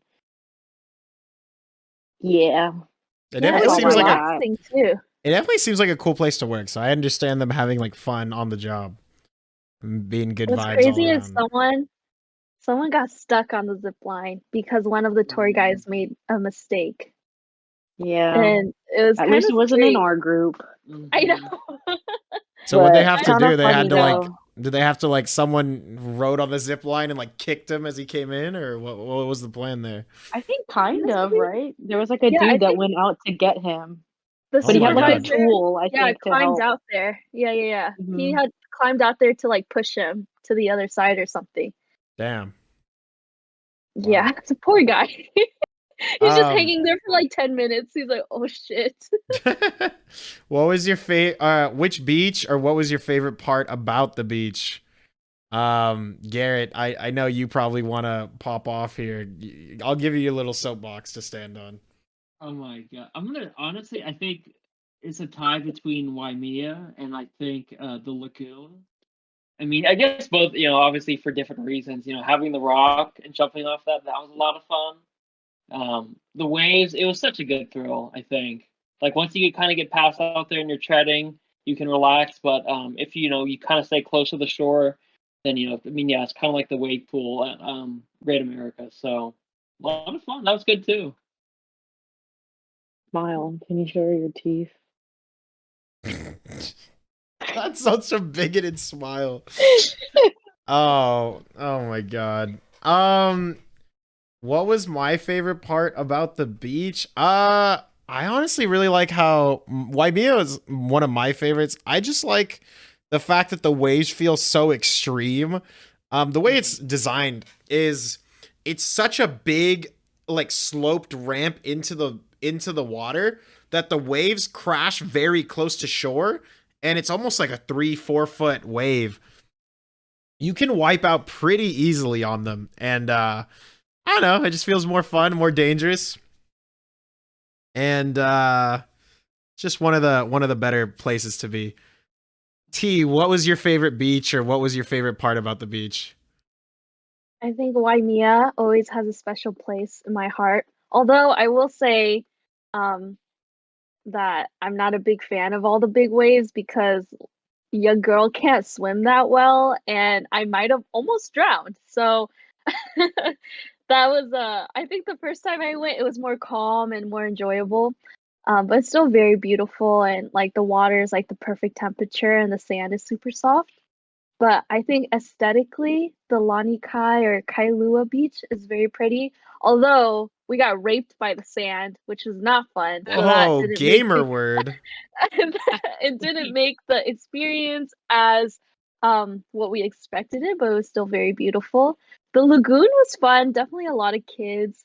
yeah, It Yeah, that's it definitely was all seems I like a got. relaxing too. it definitely seems like a cool place to work. So I understand them having like fun on the job, and being good What's vibes all crazy is around. someone got stuck on the zip line because one of the tour Mm, guides made a mistake, Yeah, and it was at kind least of it wasn't in scary. our group. I know. mhm. So what they But have I to kind of do? They funny had to like. though. Did they have to like someone rode on the zip line and like kicked him as he came in, or what was the plan there? I think kind of, Honestly, right? There was like a yeah, I dude that think went out to get him, the Oh but he had my like a god! supervisor, tool, I yeah, think, to climbed help. out there. Yeah. He Hmm. had climbed out there to like push him to the other side or something. Damn! Yeah, Wow. it's a poor guy. He's just Um, hanging there for like 10 minutes. He's like, oh shit. what was your favorite? Which beach or what was your favorite part about the beach? Garrett, I know you probably want to pop off here. I'll give you a little soapbox to stand on. Oh my god! I'm gonna honestly, I think it's a tie between Waimea and I think the lagoon. I mean, I guess both, obviously for different reasons. Having the rock and jumping off that was a lot of fun. The waves, it was such a good thrill, I think. Like once you kind of get past out there and you're treading, you can relax. But if you kind of stay close to the shore, then I mean, yeah, it's kind of like the wave pool at Great America. So a lot of fun. That was good too. Smile. Can you show her your teeth? That's such a bigoted smile. Oh my god. What was my favorite part about the beach? I honestly really like how Waimea is one of my favorites. I just like the fact that the waves feel so extreme. The way it's designed is it's such a big like sloped ramp into the water that the waves crash very close to shore, and it's almost like a 3-4 foot wave. You can wipe out pretty easily on them, and I don't know. It just feels more fun, more dangerous, and just one of the better places to be. T, what was your favorite beach, or what was your favorite part about the beach? I think Waimea always has a special place in my heart. Although I will say, um, that I'm not a big fan of all the big waves because young girl can't swim that well, and I might have almost drowned. So that was I think the first time I went, it was more calm and more enjoyable. But it's still very beautiful, and like the water is like the perfect temperature and the sand is super soft. But I think aesthetically, the Lani Kai or Kailua Beach is very pretty. Although we got raped by the sand, which was not fun. So that Oh, didn't make gamer word. it didn't make the experience as what we expected it, but it was still very beautiful. The lagoon was fun, definitely a lot of kids.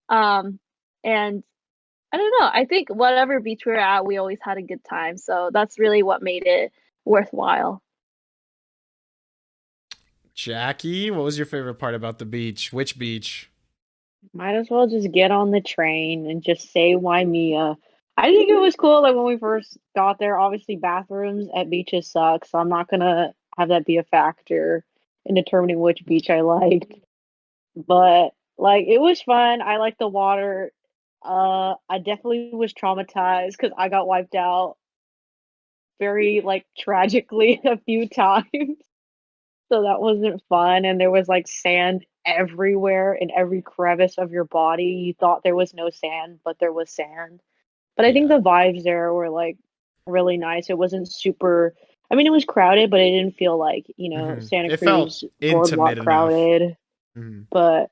And I don't know. I think whatever beach we were at, we always had a good time. So that's really what made it worthwhile. Jackie, what was your favorite part about the beach? Which beach? Might as well just get on the train and just say Waimea. I think it was cool like when we first got there. Obviously, bathrooms at beaches suck, so I'm not gonna have that be a factor in determining which beach I liked. But like it was fun. I liked the water. I definitely was traumatized because I got wiped out very like tragically a few times. So that wasn't fun. And there was like sand everywhere in every crevice of your body. You thought there was no sand, but there was sand. But I think Yeah. the vibes there were like really nice. It wasn't super, I mean, it was crowded, but it didn't feel like, Santa It felt Cruz intimate boardwalk enough. crowded. Mhm. But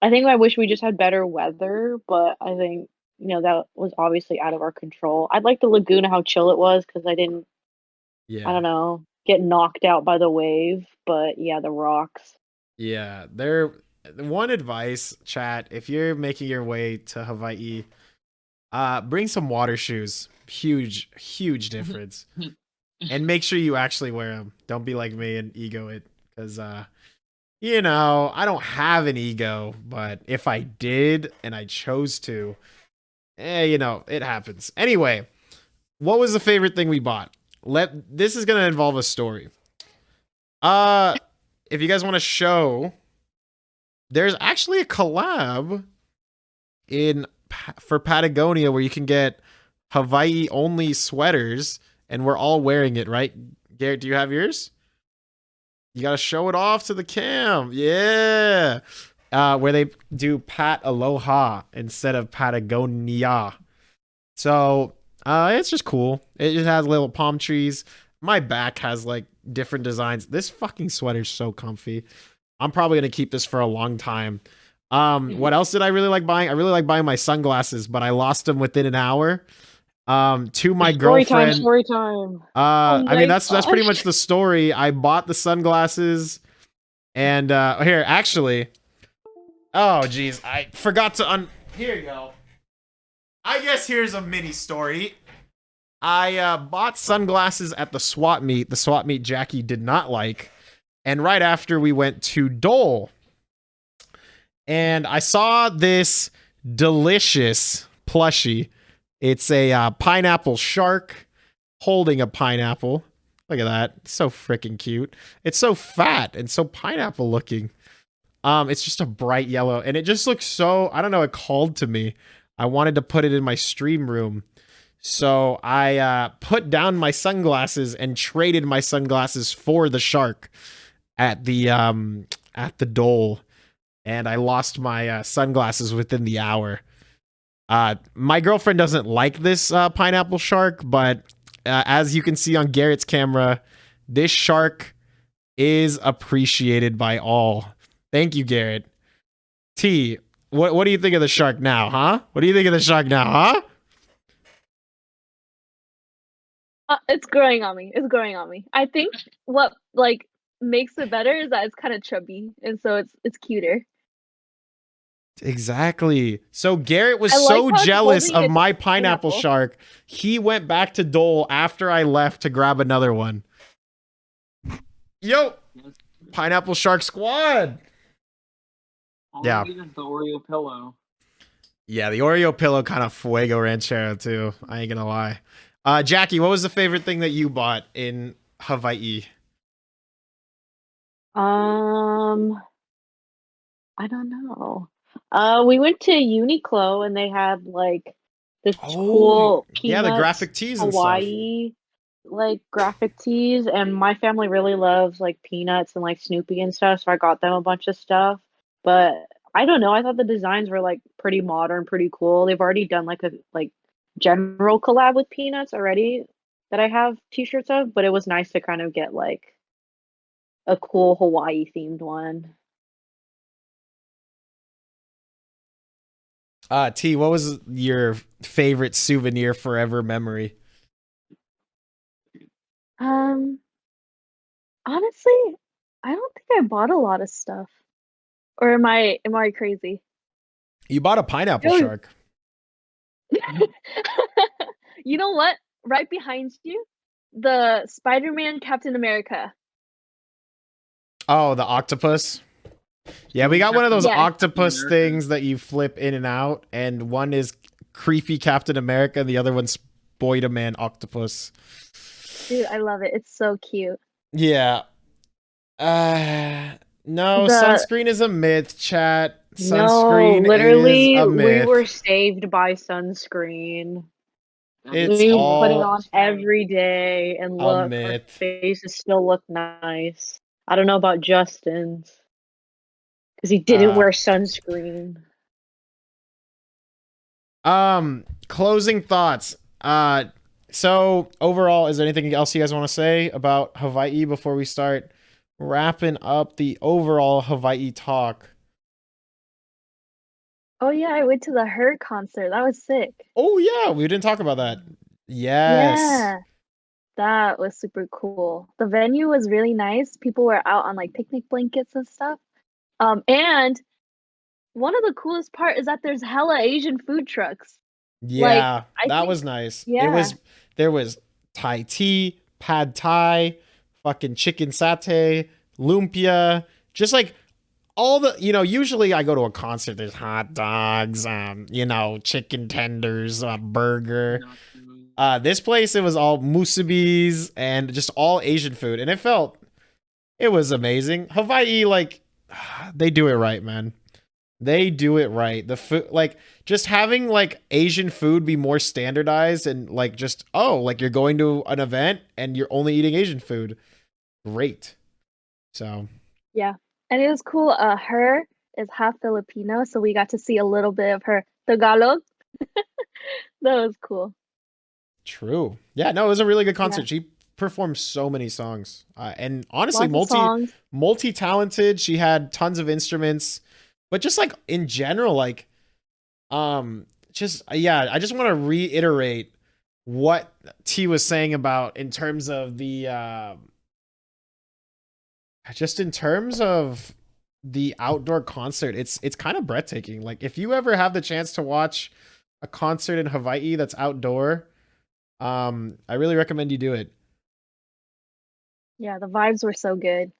I think I wish we just had better weather. But I think, that was obviously out of our control. I'd like the lagoon, how chill it was, because I Yeah. don't know, get knocked out by the wave. But yeah, the rocks. Yeah. There one advice, chat, if you're making your way to Hawaii, bring some water shoes. Huge, huge difference. And make sure you actually wear them. Don't be like me and ego it. Because I don't have an ego, but if I did and I chose to, it happens. Anyway, what was the favorite thing we bought? This is gonna involve a story. Uh if you guys want to show, there's actually a collab for Patagonia where you can get Hawaii only sweaters and we're all wearing it, right? Garrett, do you have yours? You gotta show it off to the cam. Yeah. Where they do Pat Aloha instead of Patagonia. So it's just cool. It just has little palm trees. My back has like different designs. This fucking sweater's so comfy. I'm probably gonna keep this for a long time. What else did I really like buying? I really like buying my sunglasses, but I lost them within an hour. To my girlfriend. Story time. Oh I mean my that's pretty gosh. much the story. I bought the sunglasses, and here actually. Oh geez, I forgot to Here you go. I guess here's a mini story. I bought sunglasses at the swap meet. The swap meet Jackie did not like, and right after we went to Dole, and I saw this delicious plushie. It's a pineapple shark holding a pineapple. Look at that. It's so freaking cute. It's so fat and so pineapple looking. It's just a bright yellow and it just looks so, I don't know, it called to me. I wanted to put it in my stream room. So I put down my sunglasses and traded my sunglasses for the shark at the Dole. And I lost my sunglasses within the hour. My girlfriend doesn't like this pineapple shark, but as you can see on Garrett's camera, this shark is appreciated by all. Thank you, Garrett. T, what do you think of the shark now, huh? What do you think of the shark now, huh? It's growing on me. It's growing on me. I think what like makes it better is that it's kind of chubby, and so it's cuter. Exactly. So Garrett was I like so how it's jealous holding of its my pineapple pineapple. shark, he went back to Dole after I left to grab another one. Yo, pineapple shark squad. All Yeah. I need is the Oreo pillow. Yeah, the Oreo pillow kind of fuego ranchero too. I ain't gonna lie. Jackie, what was the favorite thing that you bought in Hawaii? I don't know. We went to Uniqlo and they had like this Oh, cool yeah, the Peanuts graphic tees and stuff. Hawaii like graphic tees, and my family really loves like Peanuts and like Snoopy and stuff, so I got them a bunch of stuff. But I don't know, I thought the designs were like pretty modern, pretty cool. They've already done like a general collab with Peanuts already that I have t-shirts of, but it was nice to kind of get like a cool Hawaii themed one. T, what was your favorite souvenir forever memory? Um, honestly, I don't think I bought a lot of stuff. Or am I crazy? You bought a pineapple Really? shark. You know what? Right behind you, the Spider-Man Captain America. Oh, the octopus. Yeah, we got one of those Yeah. octopus America. things that you flip in and out, and one is creepy Captain America, and the other one's Spider-Man octopus. Dude, I love it. It's so cute. Yeah. No, The sunscreen is a myth, chat. No, Sunscreen is literally, a we myth. were saved by sunscreen. It's We put it all on every day, and a look, our myth. faces still look nice. I don't know about Justin's, because he didn't wear sunscreen. Closing thoughts. So overall, is there anything else you guys want to say about Hawaii before we start wrapping up the overall Hawaii talk? Oh yeah, I went to the Her concert. That was sick. Oh yeah, we didn't talk about that. Yes. Yeah, that was super cool. The venue was really nice. People were out on like picnic blankets and stuff. And one of the coolest part is that there's hella Asian food trucks. Like, Yeah, I that think, was nice. yeah, There was Thai tea, pad Thai, fucking chicken satay, lumpia, just like all the, usually I go to a concert, there's hot dogs, chicken tenders, a burger. This place, it was all musubis and just all Asian food, and it was amazing. Hawaii, like, they do it right, man. They do it right. The food, like, just having like Asian food be more standardized and like just, oh, like you're going to an event and you're only eating Asian food. Great. So yeah. And it was cool. Her is half Filipino, so we got to see a little bit of her Tagalog. That was cool. true. Yeah, no, it was a really good concert. Yeah. She performed so many songs. And honestly, Lots of songs. multi-talented. She had tons of instruments, but just like in general, like, just, yeah, I just want to reiterate what T was saying about in terms of the, just in terms of the outdoor concert. It's kind of breathtaking. Like, if you ever have the chance to watch a concert in Hawaii that's outdoor, I really recommend you do it. Yeah, the vibes were so good.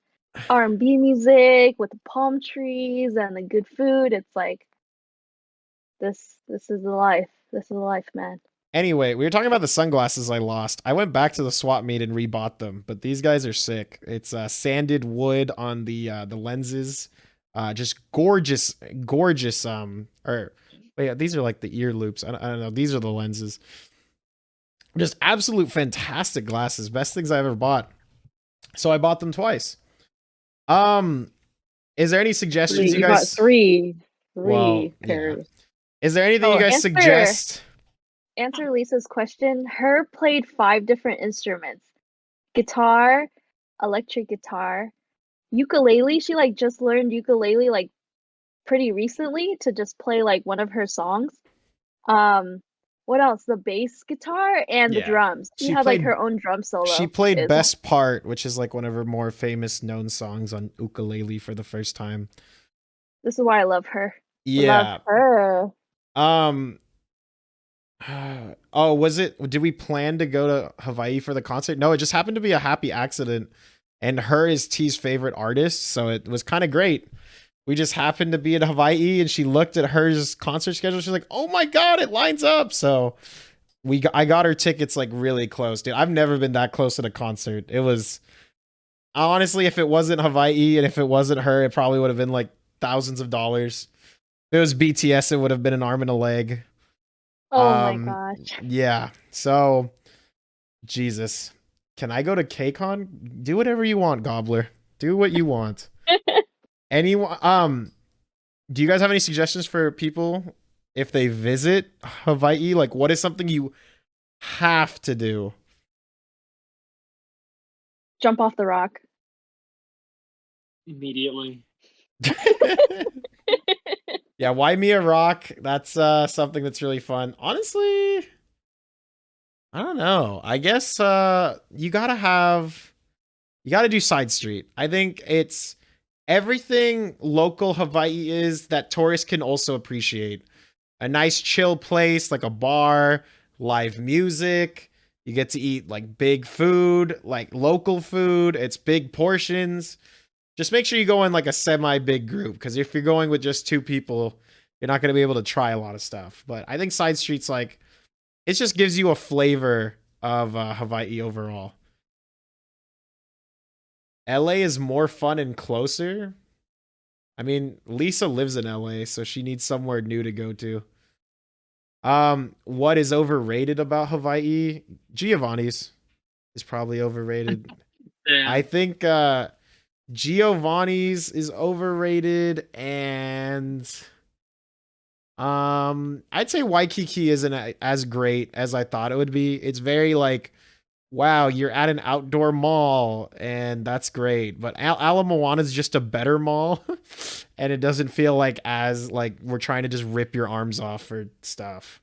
R&B music with the palm trees and the good food. It's like this is the life. This is the life, man. Anyway, we were talking about the sunglasses I lost. I went back to the swap meet and rebought them, but these guys are sick. It's sanded wood on the lenses. Just gorgeous. Or wait, these are like the ear loops. I don't know. These are the lenses. Just absolute fantastic glasses. Best things I ever bought. So I bought them twice. Is there any suggestions you You guys? got three Well, yeah. pairs. Is there anything Oh, you guys answer. suggest? Answer Lisa's question. Her played 5 different instruments. Guitar, electric guitar, ukulele. She like just learned ukulele like pretty recently to just play like one of her songs. What else? The bass guitar and the Yeah. drums. She had like her own drum solo. She played It's- Best Part, which is like one of her more famous known songs on ukulele for the first time. This is why I love her. Yeah. Love her. Oh, did we plan to go to Hawaii for the concert? No, it just happened to be a happy accident. And her is T's favorite artist, so it was kind of great. We just happened to be in Hawaii and she looked at hers concert schedule. She's like, "Oh my god, it lines up." So I got her tickets like really close, dude. I've never been that close at a concert. It was honestly, if it wasn't Hawaii and if it wasn't her, it probably would have been like thousands of dollars. If it was BTS, it would have been an arm and a leg. Oh my gosh. Yeah. So, Jesus, can I go to KCON? Do whatever you want, Gobbler. Do what you want. Anyone? Do you guys have any suggestions for people if they visit Hawaii? Like, what is something you have to do? Jump off the rock. Immediately. Yeah, Waimea Rock, that's something that's really fun. Honestly, I don't know. I guess you gotta do Side Street. I think it's everything local Hawaii is that tourists can also appreciate. A nice chill place, like a bar, live music. You get to eat like big food, like local food. It's big portions. Just make sure you go in like a semi big group, because if you're going with just two people, you're not going to be able to try a lot of stuff. But I think Side Street's like, it just gives you a flavor of Hawaii overall. LA is more fun and closer. I mean, Lisa lives in LA, so she needs somewhere new to go to. What is overrated about Hawaii? Giovanni's is probably overrated. Yeah. I think Giovanni's is overrated, and I'd say Waikiki isn't as great as I thought it would be. It's very like, wow, you're at an outdoor mall, and that's great. But Ala Moana is just a better mall, and it doesn't feel like as like we're trying to just rip your arms off for stuff.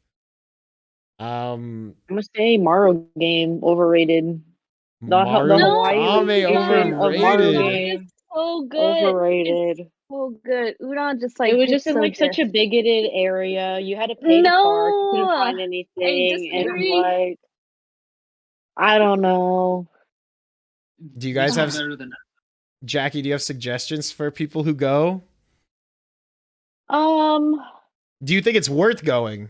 I'm gonna say Mario game overrated. The Mario Hawaii Kame version of Mario overrated. game It's so good. overrated. It's so good. Udon just like It was hits just in so like such a good. bigoted area. You had to pay to park. You couldn't No, find I anything, and disagree. like I don't know. Do you guys It's have better than Jackie? Do you have suggestions for people who go? Um, Do you think it's worth going?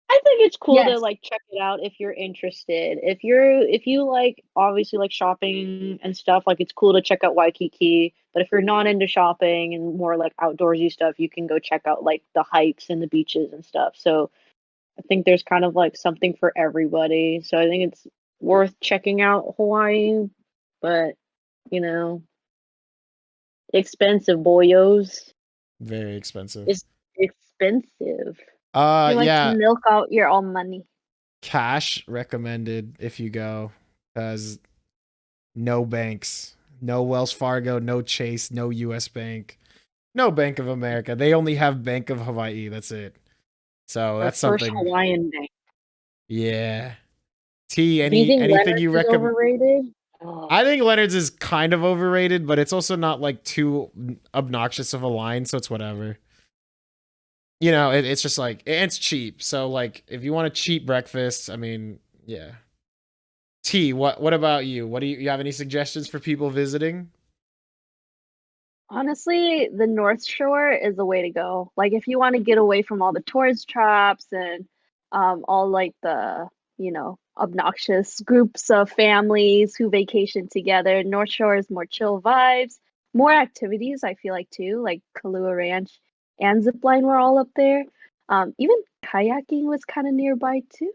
I think it's cool to Yes. like check it out if you're interested. If you like obviously like shopping and stuff, like it's cool to check out Waikiki. But if you're not into shopping and more like outdoorsy stuff, you can go check out like the hikes and the beaches and stuff. So I think there's kind of like something for everybody. So I think it's worth checking out Hawaii, but you know, expensive boyos. Very expensive. It's expensive. You like Yeah, to milk out your own money. cash recommended if you go, because no banks, no Wells Fargo, no Chase, no US Bank, no Bank of America. They only have Bank of Hawaii. That's it. So The that's first something. Hawaiian bank. Yeah. T, Do you think anything Leonard's you is recommend? overrated? Oh, I think Leonard's is kind of overrated, but it's also not like too obnoxious of a line, so it's whatever. You know, it's just like it's cheap. So like if you want a cheap breakfast, I mean, yeah. T, what about you? What do you have any suggestions for people visiting? Honestly, the North Shore is the way to go. Like if you want to get away from all the tourist traps and all like the, obnoxious groups of families who vacation together, North Shore is more chill vibes, more activities, I feel like too, like Kahlua Ranch and Zipline were all up there. Even kayaking was kind of nearby too.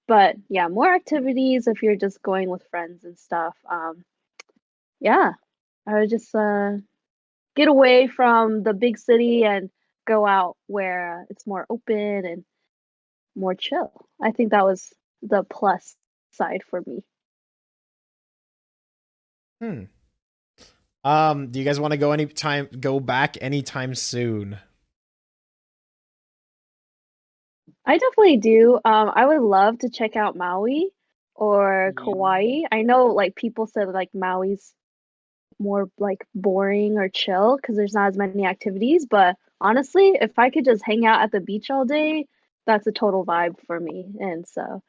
But yeah, more activities if you're just going with friends and stuff. Yeah, I would just get away from the big city and go out where it's more open and more chill. I think that was the plus side for me. Hmm. Do you guys want to go back anytime soon? I definitely do. I would love to check out Maui or Yeah. Kauai. I know like people said like Maui's more like boring or chill because there's not as many activities, but honestly, if I could just hang out at the beach all day, that's a total vibe for me. And so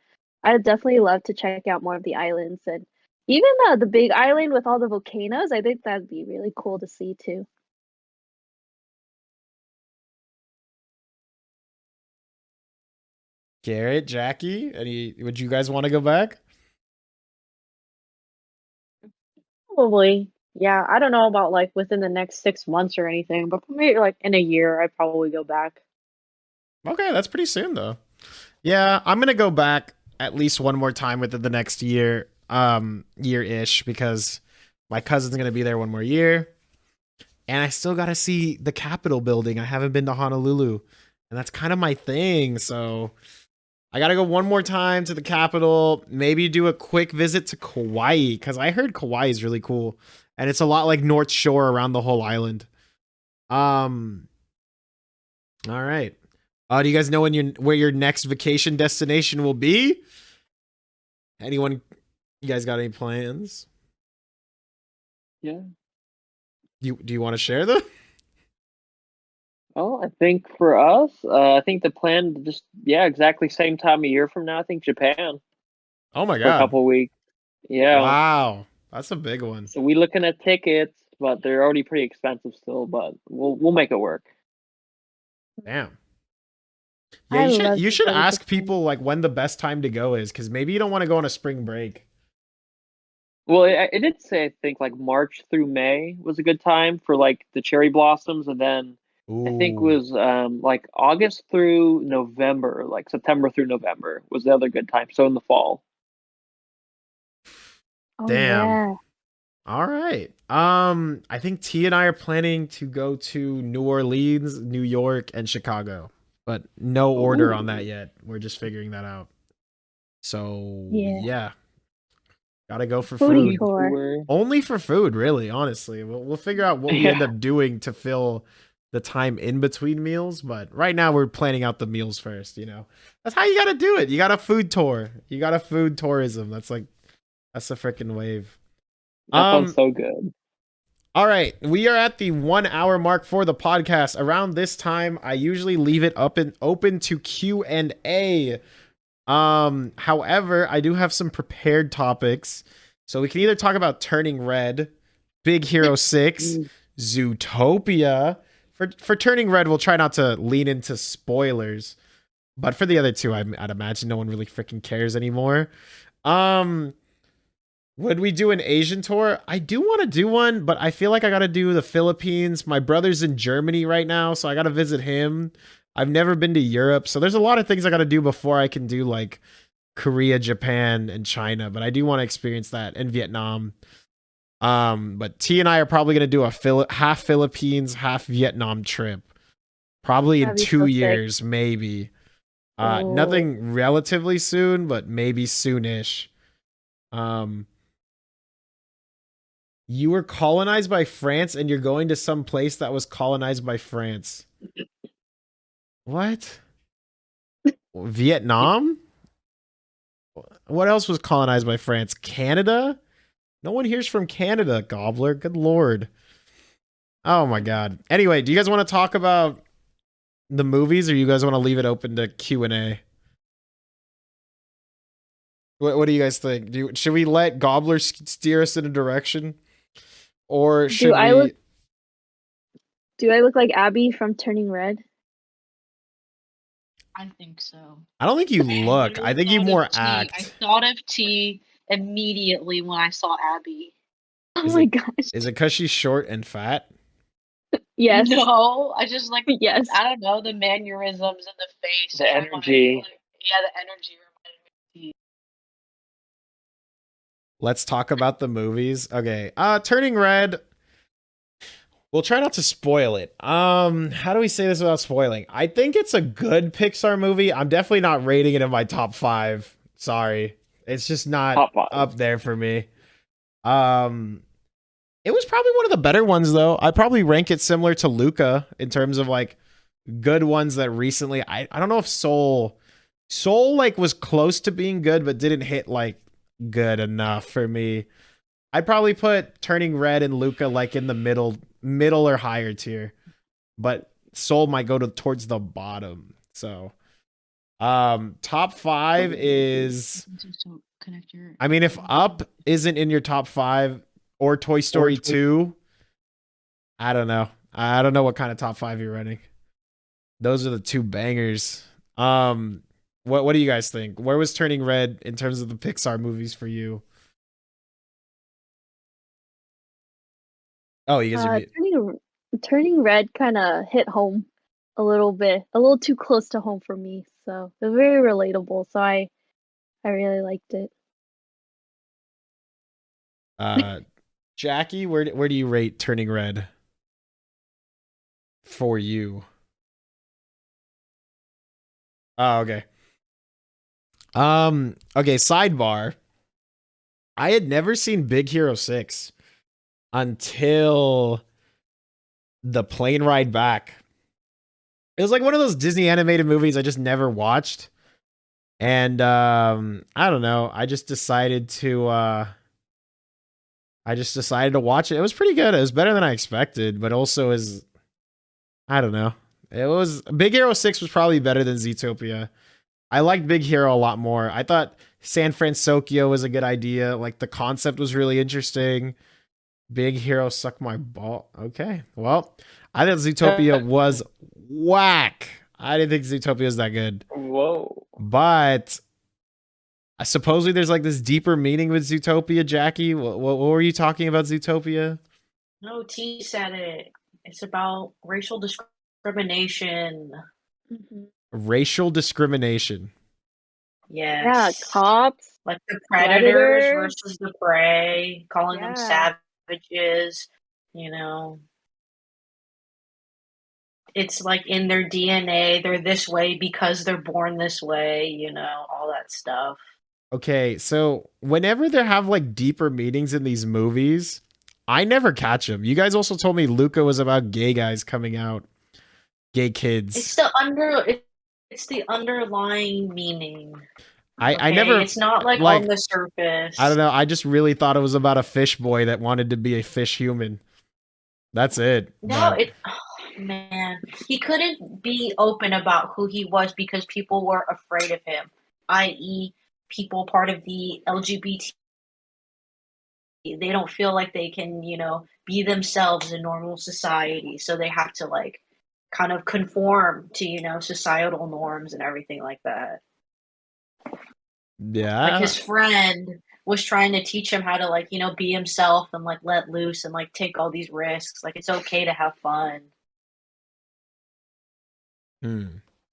I'd definitely love to check out more of the islands and even the big island with all the volcanoes. I think that'd be really cool to see too. Garrett, Jackie, would you guys want to go back? probably. Yeah, I don't know about like within the next 6 months or anything, but maybe like in a year, I'd probably go back. Okay, that's pretty soon though. Yeah, I'm gonna go back at least one more time within the next year, year-ish, because my cousin's gonna be there one more year. And I still gotta see the Capitol building. I haven't been to Honolulu. And that's kind of my thing. So I gotta go one more time to the Capitol, maybe do a quick visit to Kauai, because I heard Kauai is really cool. and it's a lot like North Shore around the whole island. All right. Do you guys know where your next vacation destination will be? Anyone? You guys got any plans? Yeah. Do you want to share them? Well, I think for us, I think the plan just exactly same time of year from now. I think Japan Oh my for a god! couple weeks. Yeah. Wow, that's a big one. So we looking at tickets, but they're already pretty expensive still. But we'll make it work. Damn. Yeah, I you should love you to should go to ask Japan. people like when the best time to go is, because maybe you don't want to go on a spring break. Well, it did say I think like March through May was a good time for like the cherry blossoms, and then I think Ooh, was like August through November, like September through November was the other good time. So in the fall. Oh damn. yeah. All right. I think T and I are planning to go to New Orleans, New York, and Chicago, but no order on that Ooh. yet. We're just figuring that out. So Yeah. yeah, gotta go for Foodie food. Food tour. tour. Only for food, really. Honestly, we'll figure out what we end Yeah. up doing to fill the time in between meals. But right now, we're planning out the meals first. That's how you gotta do it. You got a food tour. You got a food tourism. That's the freaking wave. That sounds Um. so good. All right, we are at the 1 hour mark for the podcast. Around this time, I usually leave it up and open to Q&A. However, I do have some prepared topics. So we can either talk about Turning Red, Big Hero 6, Mm. Zootopia. For Turning Red, we'll try not to lean into spoilers. But for the other two, I'd imagine no one really freaking cares anymore. Would we do an Asian tour? I do want to do one, but I feel like I got to do the Philippines. My brother's in Germany right now, so I got to visit him. I've never been to Europe, so there's a lot of things I got to do before I can do like Korea, Japan, and China, but I do want to experience that in Vietnam. But T and I are probably going to do a half Philippines, half Vietnam trip. Probably in That'd be 2 so sick. years, maybe. Oh. Nothing relatively soon, but maybe soonish. You were colonized by France and you're going to some place that was colonized by France. What? Vietnam? What else was colonized by France? Canada? No one hears from Canada, Gobbler. Good lord. Oh my god. Anyway, do you guys want to talk about the movies or you guys want to leave it open to Q&A? What do you guys think? Should we let Gobbler steer us in a direction? Or should we... Do I look like Abby from Turning Red? I think so. I don't think you I look. I literally think you thought of more T. I act. thought of T immediately when I saw Abby. Oh Is my it- gosh. Is it because she's short and fat? Yes. No, I just like Yes. I don't know the mannerisms in the face, The reminded me, energy. the energy reminded me of T. Let's talk about the movies. Okay. Turning Red. We'll try not to spoil it. How do we say this without spoiling? I think it's a good Pixar movie. I'm definitely not rating it in my top 5. Sorry. It's just not Top 5. up there for me. It was probably one of the better ones though. I'd probably rank it similar to Luca in terms of like good ones that recently I don't know if Soul like was close to being good but didn't hit like good enough for me. I'd probably put Turning Red and Luca like in the middle or higher tier. But Soul might go towards the bottom. So top 5 is So connect your. I mean if Up isn't in your top 5 or Toy Story 2, I don't know. I don't know what kind of top 5 you're running. Those are the two bangers. What do you guys think? Where was Turning Red in terms of the Pixar movies for you? Oh, you guys are Turning Red kind of hit home a little bit, a little too close to home for me. So they're very relatable. So I really liked it. Jackie, where do you rate Turning Red for you? Oh, okay. Okay, sidebar. I had never seen Big Hero 6. until the plane ride back. It was like one of those Disney animated movies I just never watched. And I don't know. I just decided to watch it. It was pretty good. It was better than I expected, but also is I don't know. It was Big Hero 6 was probably better than Zootopia. I liked Big Hero a lot more. I thought San Francisco was a good idea. Like the concept was really interesting. Big Hero suck my ball. Okay. Well, I thought Zootopia was whack. I didn't think Zootopia was that good. Whoa. But supposedly there's like this deeper meaning with Zootopia, Jackie. What were you talking about Zootopia? No, T said it. It's about racial discrimination. Mhm. Racial discrimination. Yes. Yeah, cops. Like the predators Predators. versus the prey, calling them Yeah. savages, you know. It's like in their DNA, they're this way because they're born this way, you know, all that stuff. Okay, so whenever they have like deeper meanings in these movies, I never catch them. You guys also told me Luca was about gay guys coming out, gay kids. It's the underlying meaning. I Okay? never It's not like like on the surface. I don't know. I just really thought it was about a fish boy that wanted to be a fish human. That's it. No, But man, he couldn't be open about who he was because people were afraid of him, i.e., people part of the LGBT. They don't feel like they can, you know, be themselves in normal society, so they have to like kind of conform to, you know, societal norms and everything like that. yeah, Like his friend was trying to teach him how to like, you know, be himself and like let loose and like take all these risks. Like it's okay to have fun.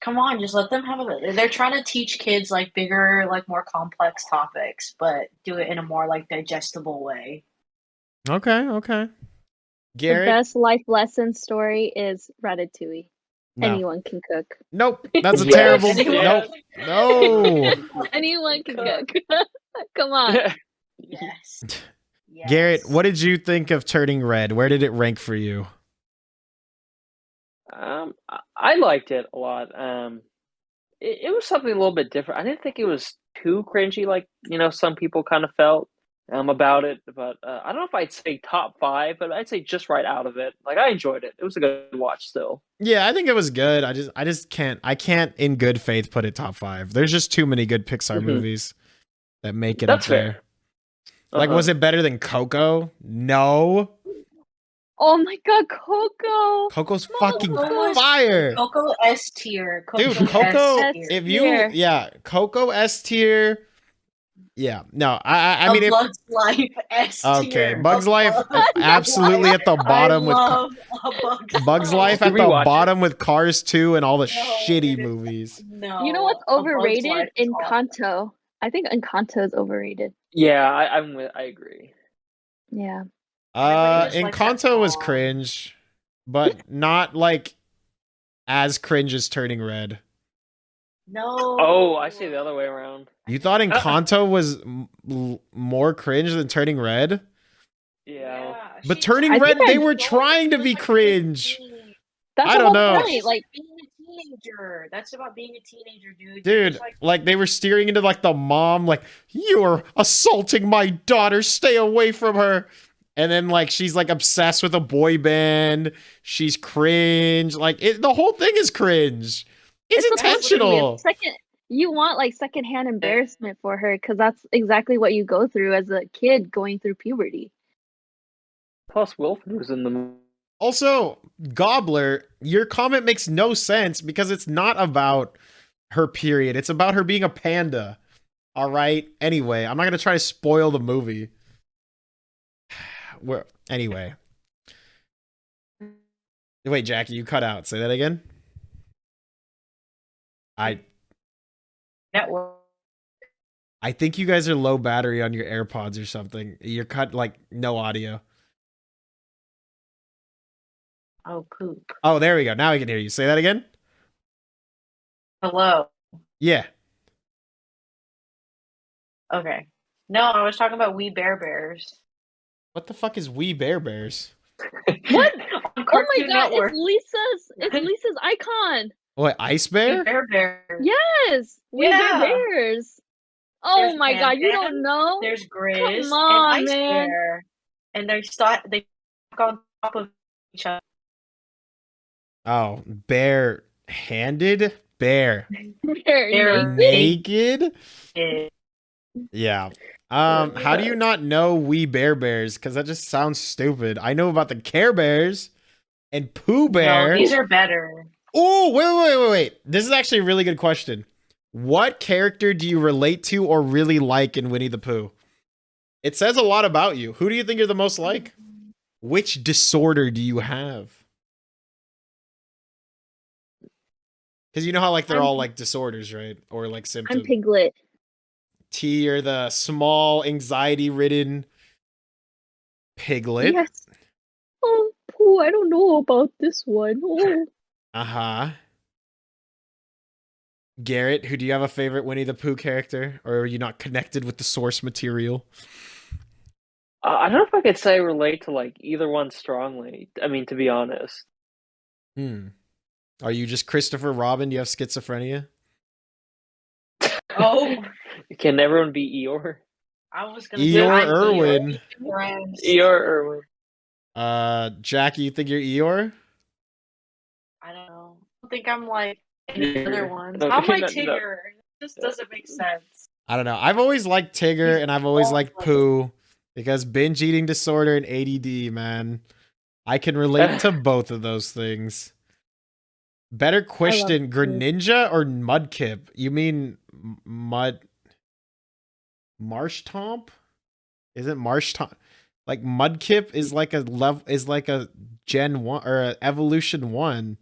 Come on, just let them have a. They're trying to teach kids like bigger, like more complex topics, but do it in a more like digestible way. Okay. The Garrett? best life lesson story is Ratatouille. No. Anyone can cook. Nope. That's a Yes, terrible. yes. Nope. No. Anyone can cook. Come on. Yes. Yes. Garrett, what did you think of Turning Red? Where did it rank for you? I liked it a lot. It was something a little bit different. I didn't think it was too cringy, like some people kind of felt about it. But I don't know if I'd say top 5, but I'd say just right out of it. Like I enjoyed it. It was a good watch still. Yeah, I think it was good. I just can't in good faith put it top 5. There's just too many good Pixar movies that make it That's up there. fair. Like, was it better than Coco? No. Oh my god, Coco! Coco's No. fucking fire. Coco S tier. Dude, Coco, S if you, tier. yeah, Coco S tier. Yeah, no, I mean, Bugs Life S tier. okay, Bugs A Life Bug's absolutely Life. at the bottom I with love a Bugs Life at the Rewatch it. bottom with Cars 2 and all the No, shitty it is- movies. No. You know what's A Bug's overrated? Life is awesome. Encanto. I think Encanto is overrated. Yeah, I agree. Yeah. Everybody just likes that Encanto was song. cringe, but not like as cringe as Turning Red. No. Oh, I say the other way around. You thought Encanto was more cringe than Turning Red? Yeah. But she- Turning I Red, think they I- were trying to be cringe. That's I the don't whole know. point. It's Like, being a teenager. That's about being a teenager, dude. You're Dude, just like they were steering into like the mom, like, you're assaulting my daughter, stay away from her. And then like she's like obsessed with a boy band. She's cringe. Like the whole thing is cringe. It's supposed to be a intentional. you want like secondhand embarrassment for her because that's exactly what you go through as a kid going through puberty. Plus, Wilfred was in the movie. Also, Gobbler, your comment makes no sense because it's not about her period. It's about her being a panda. All right. Anyway, I'm not going to try to spoil the movie. Anyway. Wait, Jackie, you cut out. Say that again. I network. think you guys are low battery on your AirPods or something. You're cut like no audio. Oh, poop. Oh, there we go. Now I can hear you. Say that again. Hello. Yeah. Okay. No, I was talking about We Bear Bears. What the fuck is We Bear Bears? What? On Oh my Cartoon god, Network. it's Lisa's icon. What, Ice Bear? Bear. Yes, We Bear Yeah. Bears. Oh There's my god, you Pan, don't know? There's Grizz Come and on, Ice man. Bear, and they stuck on top of each other. Oh, bare-handed? Bear. Bear Naked? naked. Yeah. How do you not know We Bear Bears? Because that just sounds stupid. I know about the Care Bears and Pooh Bear. No, these are better. Oh, wait. This is actually a really good question. What character do you relate to or really like in Winnie the Pooh? It says a lot about you. Who do you think you're the most like? Which disorder do you have? Because you know how like they're all like disorders, right? Or like symptoms. I'm Piglet. T, you're the small, anxiety-ridden Piglet. Yes. Oh, Pooh, I don't know about this one. Oh. Uh-huh. Garrett, who do you have a favorite Winnie the Pooh character? Or are you not connected with the source material? I don't know if I could say relate to like either one strongly. I mean, to be honest. Are you just Christopher Robin? Do you have schizophrenia? Oh, Can everyone be Eeyore? I was gonna Eeyore say Irwin. Eeyore Irwin. Jackie, you think you're Eeyore? I don't know. I think I'm like any Tigger. other ones. No, I'm like no. Tigger. It just doesn't make sense. I don't know. I've always liked Tigger and I've always liked Pooh because binge eating disorder and ADD, man. I can relate to both of those things. Better question, Greninja or Mudkip? You mean Marsh Tomp? Isn't Marsh Tomp like Mudkip is like a Gen 1 or a Evolution 1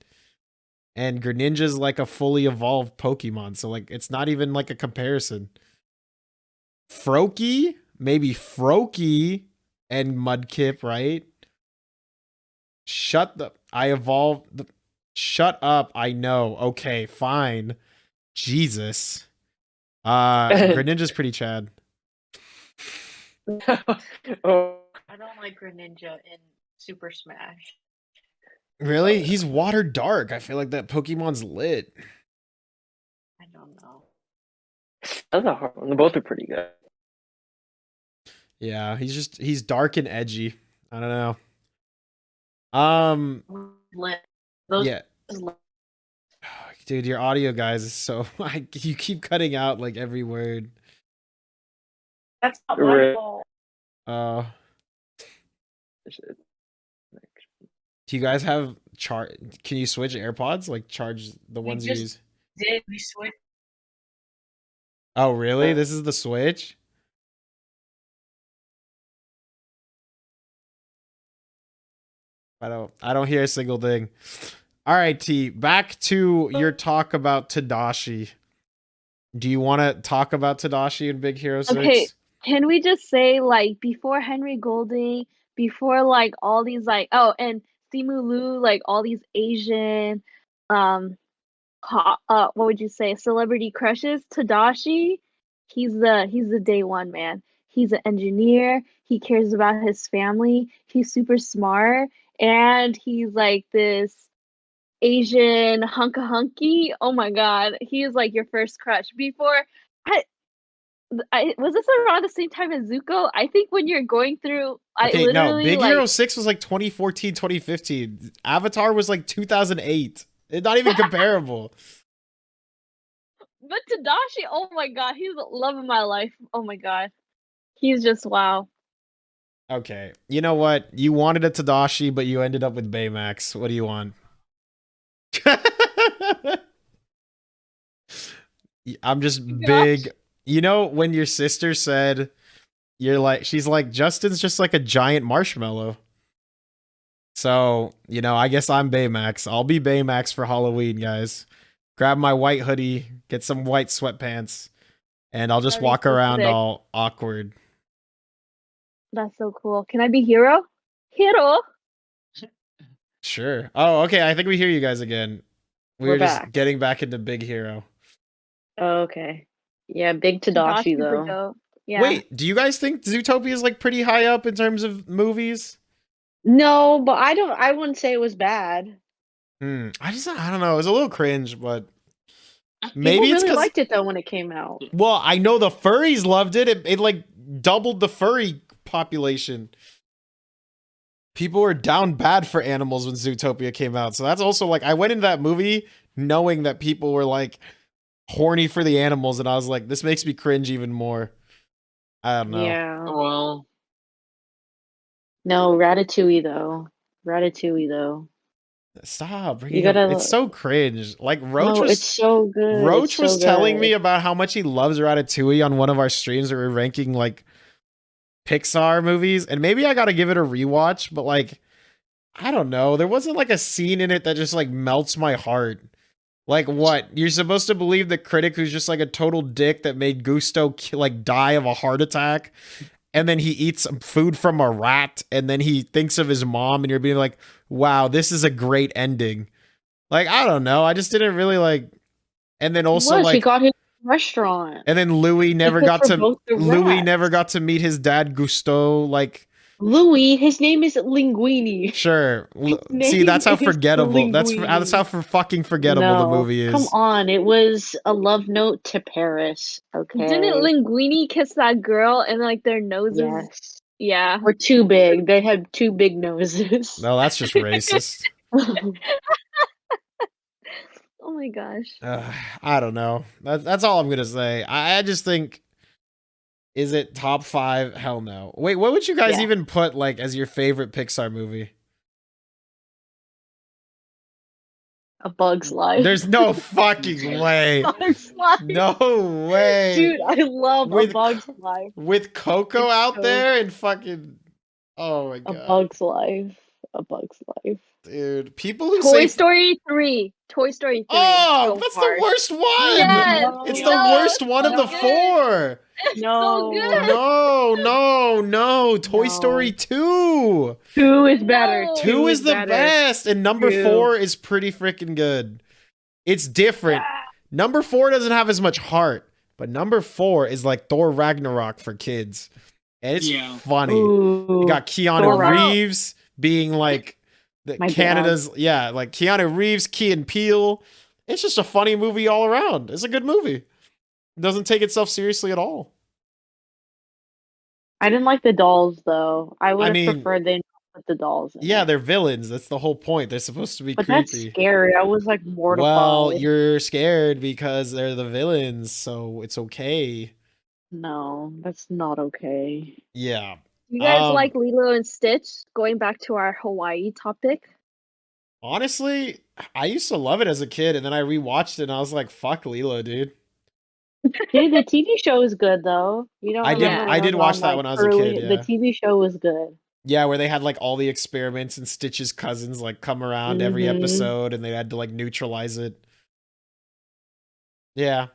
and Greninja's like a fully evolved Pokemon. So like it's not even like a comparison. Froakie? Maybe Froakie and Mudkip, right? Shut up, I know. Okay, fine. Jesus. Greninja's pretty Chad. Oh, I don't like Greninja in Super Smash. Really? He's water dark. I feel like that Pokemon's lit. I don't know. that's a hard one. Both are pretty good. Yeah, he's dark and edgy. I don't know. Those Yeah. Dude, your audio guys is so you keep cutting out like every word. That's not my fault. Do you guys have can you switch AirPods? Like charge the ones you use? We switched. Oh, really? This is the switch? I don't hear a single thing. All right, T, back to your talk about Tadashi. Do you want to talk about Tadashi in Big Hero 6? Okay, can we just say like before Henry Golding, before like all these like and Simu Liu, like all these Asian what would you say, celebrity crushes, Tadashi, he's the day one man. He's an engineer, he cares about his family, he's super smart, and he's like this Asian hunky. Oh my god, he is like your first crush. Before I was this around the same time as Zuko? I think when you're going through Okay, no, Big Hero 6 was like 2014, 2015. Avatar was like 2008. It's not even comparable. But Tadashi, oh my god, he's the love of my life. Oh my god. He's just wow. Okay. You know what? You wanted a Tadashi, but you ended up with Baymax. What do you want? I'm just big. You know, when your sister said, she's like, Justin's just like a giant marshmallow. So, you know, I guess I'm Baymax. I'll be Baymax for Halloween, guys. Grab my white hoodie, get some white sweatpants, and I'll just walk around all awkward. That's so cool. Can I be Hero? Hero? Sure. Oh, okay. I think we hear you guys again. We're just back. getting back into Big Hero. Oh, okay. Yeah, big Tadashi though. Dope. Yeah. Wait, do you guys think Zootopia is like pretty high up in terms of movies? No, but I wouldn't say it was bad. I don't know. It was a little cringe, but People maybe it's really because. liked it though when it came out. Well, I know the furries loved it. It like doubled the furry population. People were down bad for animals when Zootopia came out. So that's also like, I went into that movie knowing that people were like horny for the animals. And I was like, this makes me cringe even more. I don't know. Yeah. Well, No, Ratatouille though. Stop. You gotta. It's so cringe. Like Roach No, was. it's so good. Roach It's was so telling good. me about how much he loves Ratatouille on one of our streams where we're ranking like Pixar movies, and maybe I gotta give it a rewatch, but like, I don't know. There wasn't like a scene in it that just like melts my heart. Like what? You're supposed to believe the critic who's just like a total dick that made Gusto like die of a heart attack, and then he eats some food from a rat, and then he thinks of his mom, and you're being like, wow, this is a great ending. Like, I don't know. I just didn't really like. And then also he like, got his restaurant. and then Louis never cooked got for to both the Louis rats. never got to meet his dad Gusto. Like, Louis, his name is Linguini. sure. His See, that's how name is forgettable. That's Linguini. how fucking forgettable the movie is. Come on, it was a love note to Paris. Okay. Didn't Linguini kiss that girl and like their noses? Yes. Yeah. Were too big. They had two big noses. No, that's just racist. Oh my gosh. I don't know. That's all I'm gonna say. I just think, is it top 5? Hell no. Wait, what would you guys Yeah. even put like as your favorite Pixar movie? A Bug's Life. There's no fucking way. Bug's Life. No way. Dude, I love With A Bug's Life. With Coco It's out so- there and fucking, oh my A god, Bug's Life. A Bug's Life. dude. People who Toy say Story 3. Toy Story 3. oh, So that's hard. the worst one. Yes, It's no, the worst one of so the good. 4. It's No. so good. No. Toy No. Story 2. 2 is better. No. 2 is the better. best, and number 2. 4 is pretty freaking good. It's different. Number 4 doesn't have as much heart, but number 4 is like Thor Ragnarok for kids, and it's Yeah. funny. Ooh. You got Keanu Thor Ragn- Reeves being like My Canada's, yeah, like Keanu Reeves, Key and Peele. It's just a funny movie all around. It's a good movie. It doesn't take itself seriously at all. I didn't like the dolls though. I would have mean, preferred they not put the dolls in Yeah, it. they're villains. That's the whole point. They're supposed to be But that's creepy. scary. I was like mortified. Well, you're scared because they're the villains, so it's okay. No, that's not okay. Yeah. You guys Um, like Lilo and Stitch? Going back to our Hawaii topic. Honestly, I used to love it as a kid, and then I rewatched it, and I was like, "Fuck Lilo, dude." Dude, the TV show is good though. You don't I did- remember I did them watch on, that like, when I was a early- kid, The yeah. TV show was good. Yeah, where they had like all the experiments, and Stitch's cousins like come around every Mhm. episode, and they had to like neutralize it. Yeah.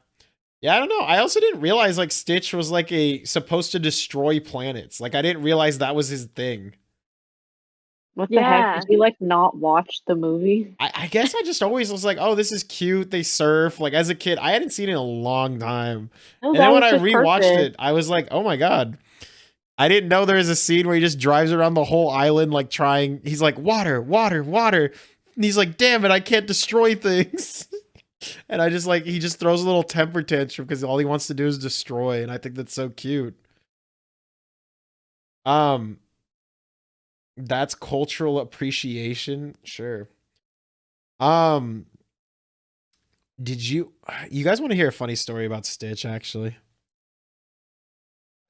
Yeah, I don't know. I also didn't realize like Stitch was like supposed to destroy planets. Like I didn't realize that was his thing. What the Yeah. heck? Did you like not watch the movie? I guess I just always was like, oh, this is cute. They surf. Like as a kid, I hadn't seen it in a long time. No, And that then when was I his rewatched purpose. it, I was like, oh my god. I didn't know there was a scene where he just drives around the whole island like trying. He's like, water. And he's like, damn it, I can't destroy things. And I just like, he just throws a little temper tantrum because all he wants to do is destroy. And I think that's so cute. That's cultural appreciation. Sure. Did you guys want to hear a funny story about Stitch actually?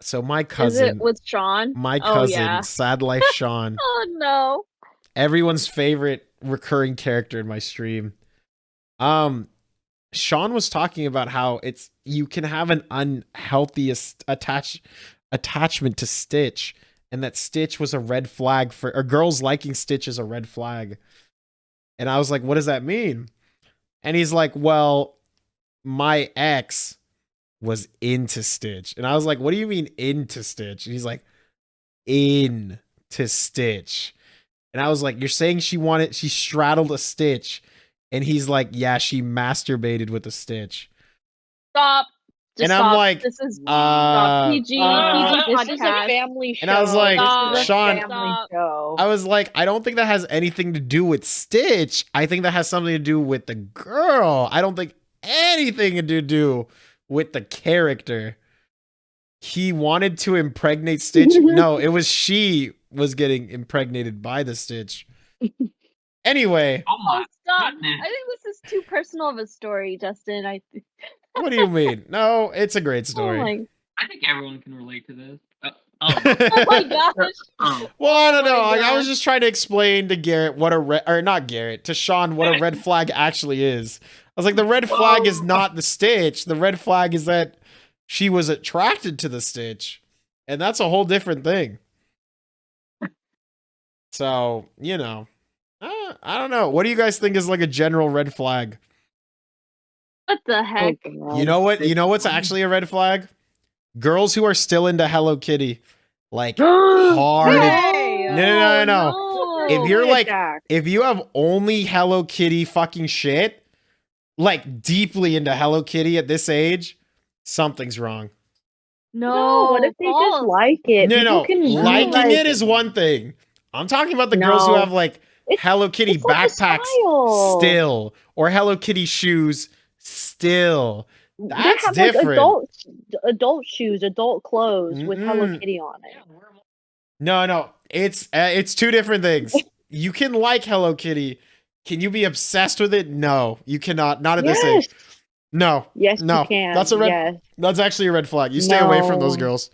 So my Is cousin, it with Sean? my Oh, cousin, yeah. Sad Life Sean, Oh no. everyone's favorite recurring character in my stream. Sean was talking about how you can have an unhealthy attachment to Stitch, and that Stitch was a red flag or girls liking Stitch is a red flag. And I was like, what does that mean? And he's like, well, my ex was into Stitch. And I was like, what do you mean into Stitch? And he's like, into Stitch. And I was like, you're saying she straddled a Stitch. And he's like, yeah, she masturbated with a Stitch. Stop. And I'm stop. like, This is uh, PG This is a podcast. family show. And I was like, This is a Sean, family Stop. show. I was like, I don't think that has anything to do with Stitch. I think that has something to do with the girl. I don't think anything to do with the character. He wanted to impregnate Stitch. No, it was she was getting impregnated by the Stitch. Anyway, Oh Oh, my stop! goodness. I think this is too personal of a story, Justin. what do you mean? No, it's a great Oh story. my, I think everyone can relate to this. oh my gosh! Well, I don't Oh know. my Like, I was gosh. just trying to explain to Garrett what a red, or not Garrett, to Sean what a red flag actually is. I was like, the red flag is not the Stitch. The red flag is that she was attracted to the Stitch, and that's a whole different thing. So, you know, I don't know. What do you guys think is like a general red flag? What the heck? You know what? You know what's actually a red flag? Girls who are still into Hello Kitty, like hard. Hey! No. If you're like, if you have only Hello Kitty fucking shit, like deeply into Hello Kitty at this age, something's wrong. No, what if they just false. like it? No, People can liking like it is one thing. I'm talking about the girls who No. have like It's- Hello Kitty it's like a backpacks style. still, or Hello Kitty shoes still. They That's have different. like adult shoes, adult clothes with Hello Mm-mm. Kitty on it. No, it's two different things. You can like Hello Kitty. Can you be obsessed with it? No, you cannot. Not at this age. No. Yes, No. you can. That's a red. Yes. That's actually a red flag. You stay away from those No. girls.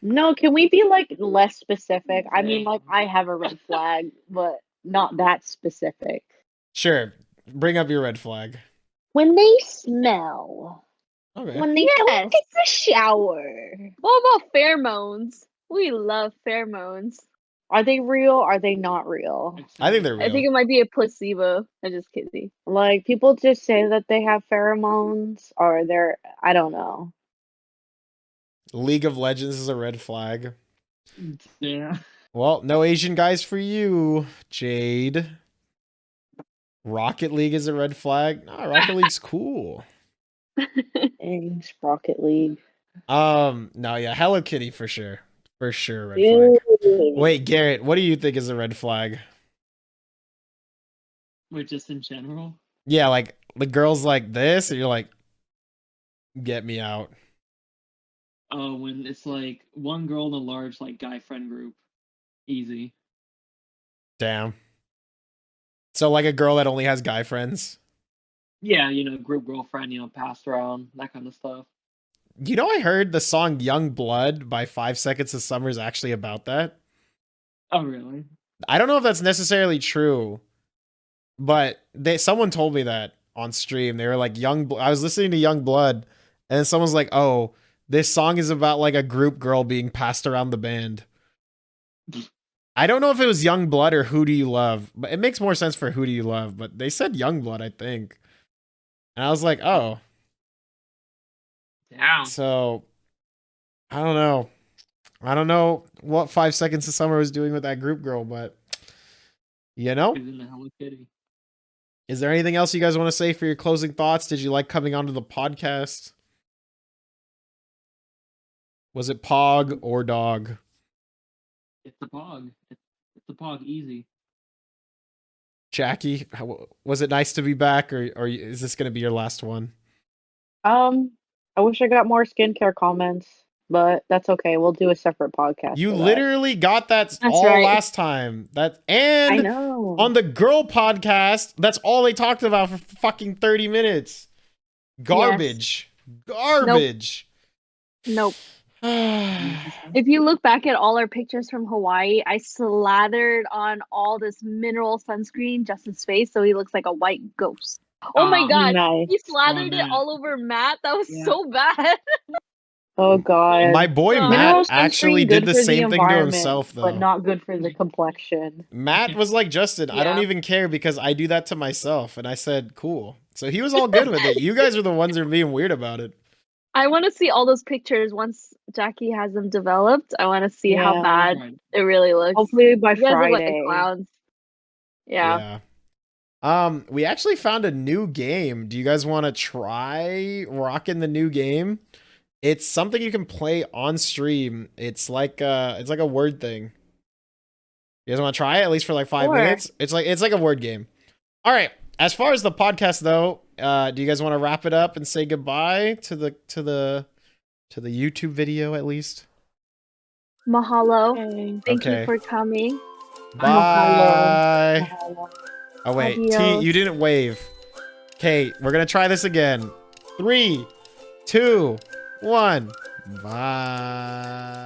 No, can we be like less specific? I mean, like I have a red flag, but not that specific. Sure. Bring up your red flag. When they smell, Okay. when they don't take the shower, What about pheromones? We love pheromones. are they real? Are they not real? I think they're real. I think it might be a placebo. I'm just kidding. Like people just say that they have pheromones, or they're I don't know. League of Legends is a red flag. Yeah. Well, no Asian guys for you, Jade. Rocket League is a red flag. No, Rocket League's cool. Dang, Rocket League. No, yeah, Hello Kitty for sure. For sure, red flag. Ew. Wait, Garrett, what do you think is a red flag? Wait, just in general? Yeah, like the girls like this, and you're like, get me out. Oh, when it's like one girl in a large like guy friend group. Easy. Damn. So like a girl that only has guy friends. Yeah, group girlfriend, passed around, that kind of stuff. You know, I heard the song Young Blood by 5 Seconds of Summer is actually about that. Oh, really? I don't know if that's necessarily true, but someone told me that on stream. They were like, I was listening to Young Blood, and then someone's like, oh, this song is about like a group girl being passed around the band. I don't know if it was Young Blood or Who Do You Love, but it makes more sense for Who Do You Love, but they said Young Blood, I think. And I was like, oh. Damn. So, I don't know. I don't know what 5 Seconds of Summer was doing with that group girl, but, you know? She's in the Hello Kitty. Is there anything else you guys want to say for your closing thoughts? Did you like coming onto the podcast? Was it Pog or Dog? It's a pog. It's a pog easy. Jackie, was it nice to be back, or is this going to be your last one? I wish I got more skincare comments, but that's okay. We'll do a separate podcast. You for that. literally got that all right. last time. I And know. on the girl podcast, that's all they talked about for fucking 30 minutes. Garbage. Garbage. Nope. If you look back at all our pictures from Hawaii, I slathered on all this mineral sunscreen Justin's face so he looks like a white ghost. Oh my god, Nice. he slathered it man. all over Matt. That was Yeah. so bad. Oh god. My boy Mineral Matt Mineral actually sunscreen, did good the for same thing to environment, himself, though. but not good for the complexion. Matt was like, Justin, I don't Yeah. even care because I do that to myself. And I said, cool. So he was all good with it. You guys are the ones that are being weird about it. I want to see all those pictures once Jackie has them developed. I want to see how Yeah. bad Right. it really looks. Hopefully by You guys look like Friday. clowns. Yeah. We actually found a new game. Do you guys want to try rocking the new game? It's something you can play on stream. It's like a word thing. You guys want to try it at least for like 5 Sure. minutes? It's like a word game. All right. As far as the podcast though, do you guys want to wrap it up and say goodbye to the YouTube video at least? Mahalo. Okay. Thank Okay. you for coming. Bye. Oh wait, T, Adios. you didn't wave. Okay, we're gonna try this again. 3, 2, 1. Bye.